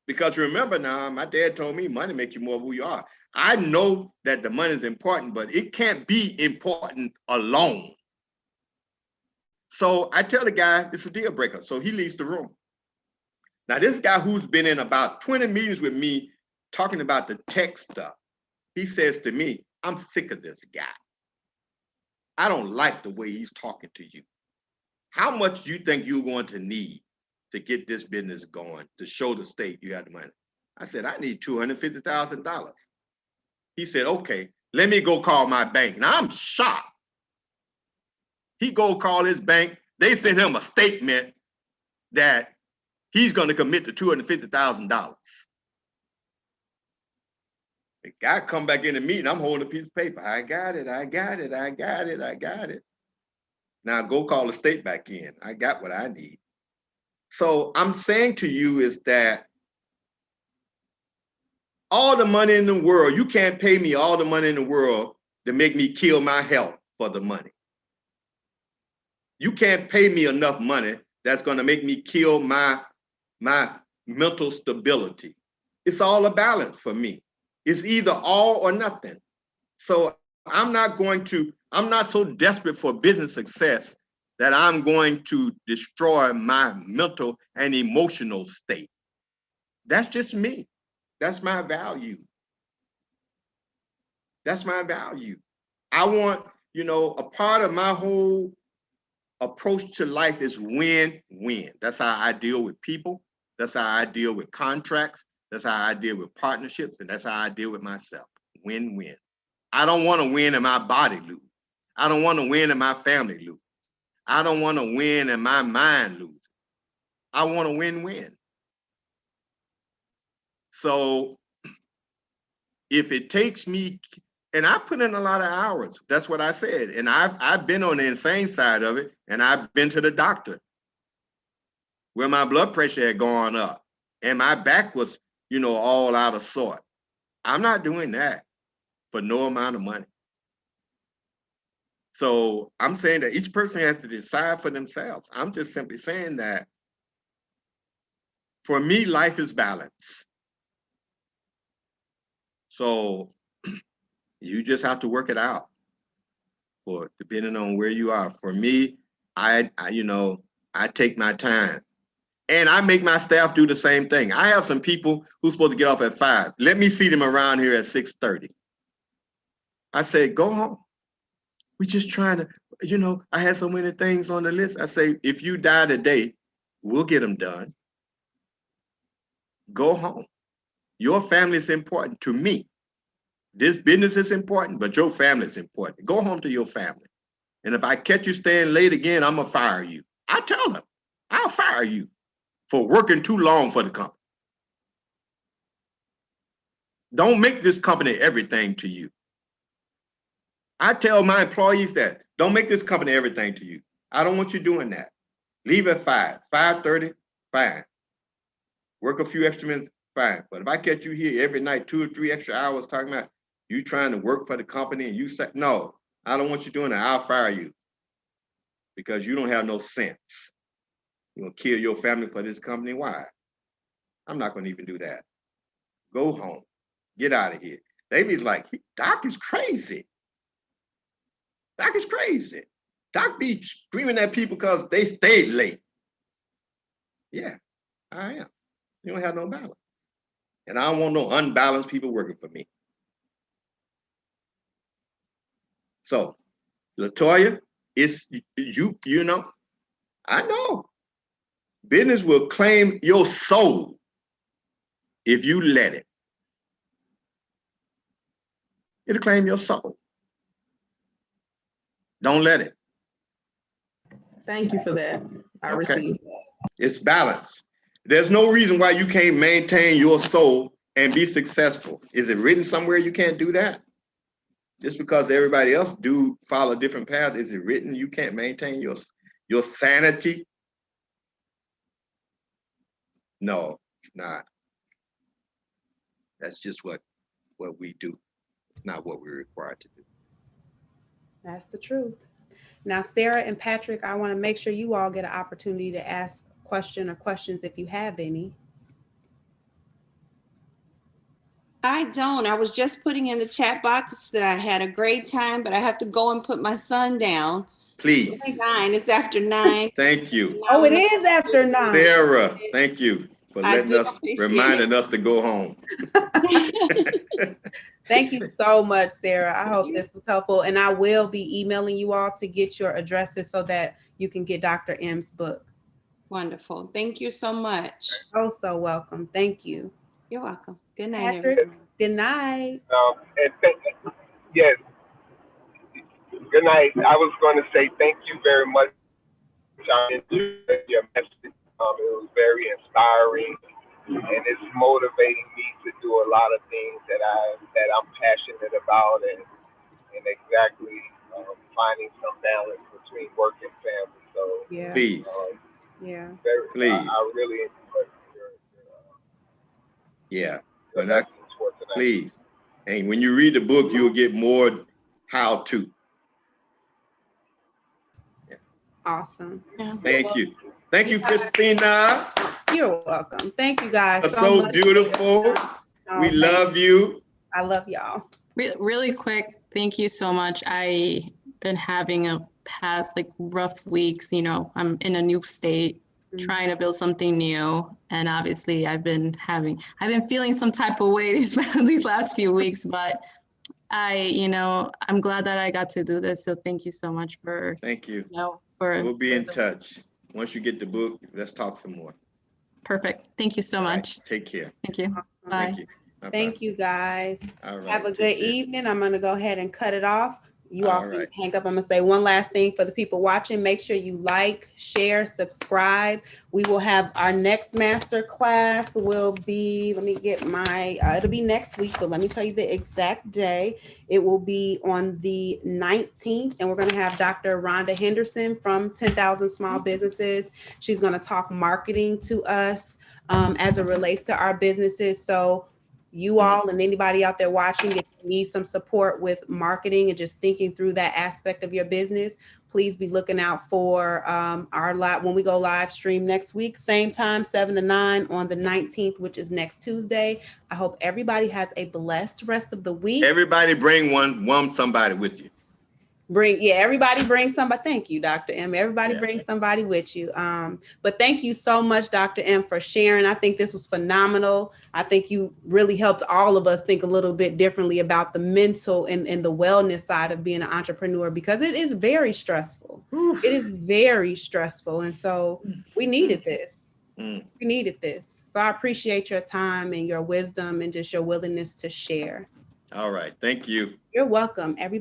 Because remember now, my dad told me money makes you more of who you are. I know that the money is important, but it can't be important alone. So I tell the guy, it's a deal breaker. So he leaves the room. Now, this guy who's been in about 20 meetings with me talking about the tech stuff, he says to me, I'm sick of this guy. I don't like the way he's talking to you. How much do you think you're going to need to get this business going, to show the state you have the money? I said, I need $250,000. He said, okay, let me go call my bank. Now I'm shocked. He go call his bank. They sent him a statement that he's going to commit to $250,000. The guy come back in the meeting. I'm holding a piece of paper. I got it. I got it. I got it. I got it. Now go call the state back in. I got what I need. So I'm saying to you is that all the money in the world, you can't pay me all the money in the world to make me kill my health for the money. You can't pay me enough money that's going to make me kill my mental stability. It's all a balance for me. It's either all or nothing. So I'm not so desperate for business success that I'm going to destroy my mental and emotional state. That's just me. That's my value. That's my value. I want, you know, a part of my whole approach to life is win-win. That's how I deal with people. That's how I deal with contracts. That's how I deal with partnerships. And that's how I deal with myself. Win-win. I don't want to win and my body lose. I don't want to win and my family lose. I don't want to win and my mind lose. I want to win-win. So if it takes me, and I put in a lot of hours, that's what I said. And I've been on the insane side of it, and I've been to the doctor where my blood pressure had gone up and my back was, you know, all out of sort. I'm not doing that for no amount of money. So I'm saying that each person has to decide for themselves. I'm just simply saying that for me, life is balance. So you just have to work it out for depending on where you are. For me, I take my time. And I make my staff do the same thing. I have some people who's supposed to get off at 5. Let me see them around here at 6:30. I say, go home. We're just trying to, you know, I had so many things on the list. I say, if you die today, we'll get them done. Go home. Your family is important to me. This business is important, but your family is important. Go home to your family. And if I catch you staying late again, I'm going to fire you. I tell them, I'll fire you for working too long for the company. Don't make this company everything to you. I tell my employees that. Don't make this company everything to you. I don't want you doing that. Leave at 5, 5:30, fine. Work a few extra minutes, fine. But if I catch you here every night, 2 or 3 extra hours talking about you trying to work for the company and you say, no, I don't want you doing that. I'll fire you because you don't have no sense. You're going to kill your family for this company. Why? I'm not going to even do that. Go home. Get out of here. They be like, Doc is crazy. Doc is crazy. Doc be screaming at people because they stayed late. Yeah, I am. You don't have no balance. And I don't want no unbalanced people working for me. So, LaToya, it's you know, I know. Business will claim your soul if you let it. It'll claim your soul. Don't let it. Thank you for that. I Okay. received that. It's balance. There's no reason why you can't maintain your soul and be successful. Is it written somewhere you can't do that? Just because everybody else do follow a different path, is it written you can't maintain your sanity? No, it's not. That's just what we do. It's not what we're required to do. That's the truth. Now, Sarah and Patrick, I want to make sure you all get an opportunity to ask questions if you have any. I don't. I was just putting in the chat box that I had a great time, but I have to go and put my son down. Please. It's 9. It's after 9. Thank you. Oh, it is after 9. Sarah, thank you for reminding us to go home. Thank you so much, Sarah. I hope this was helpful. And I will be emailing you all to get your addresses so that you can get Dr. M's book. Wonderful. Thank you so much. So welcome. Thank you. You're welcome. Good night, Patrick, everyone. good night. Yes. Good night. I was going to say thank you very much. I enjoyed your message. It was very inspiring, and it's motivating me to do a lot of things that I'm passionate about, and exactly finding some balance between work and family. So Yeah. Please. Please. I really enjoyed your lessons for tonight. Please. And when you read the book, you'll get more how to. Yeah. Awesome. Thank you. Thank you, Christina. You're welcome. Thank you guys so much. Beautiful. We love you. I love y'all. Really quick, thank you so much. I've been having a past rough weeks. I'm in a new state, trying to build something new, and obviously I've been feeling some type of way these last few weeks, but I'm glad that I got to do this. So thank you so much for. Thank you. We'll be in touch. Once you get the book, let's talk some more. Perfect. Thank you so much. Take care. Thank you. Awesome. Bye. Thank you. Thank you, guys. All right. Have a good evening. I'm going to go ahead and cut it off. You all can hang up. I'm going to say one last thing for the people watching. Make sure you like, share, subscribe. We will have our next master class will be, let me get my, it'll be next week, but let me tell you the exact day. It will be on the 19th, and we're going to have Dr. Rhonda Henderson from 10,000 Small Businesses. She's going to talk marketing to us as it relates to our businesses. So you all and anybody out there watching, if you need some support with marketing and just thinking through that aspect of your business, please be looking out for our live when we go live stream next week, same time, 7 to 9 on the 19th, which is next Tuesday. I hope everybody has a blessed rest of the week. Everybody bring somebody with you. Everybody bring somebody. Thank you, Dr. M. Everybody bring somebody with you. But thank you so much, Dr. M, for sharing. I think this was phenomenal. I think you really helped all of us think a little bit differently about the mental and the wellness side of being an entrepreneur, because it is very stressful. Oof. It is very stressful. And so we needed this. We needed this. So I appreciate your time and your wisdom and just your willingness to share. All right. Thank you. You're welcome, everybody.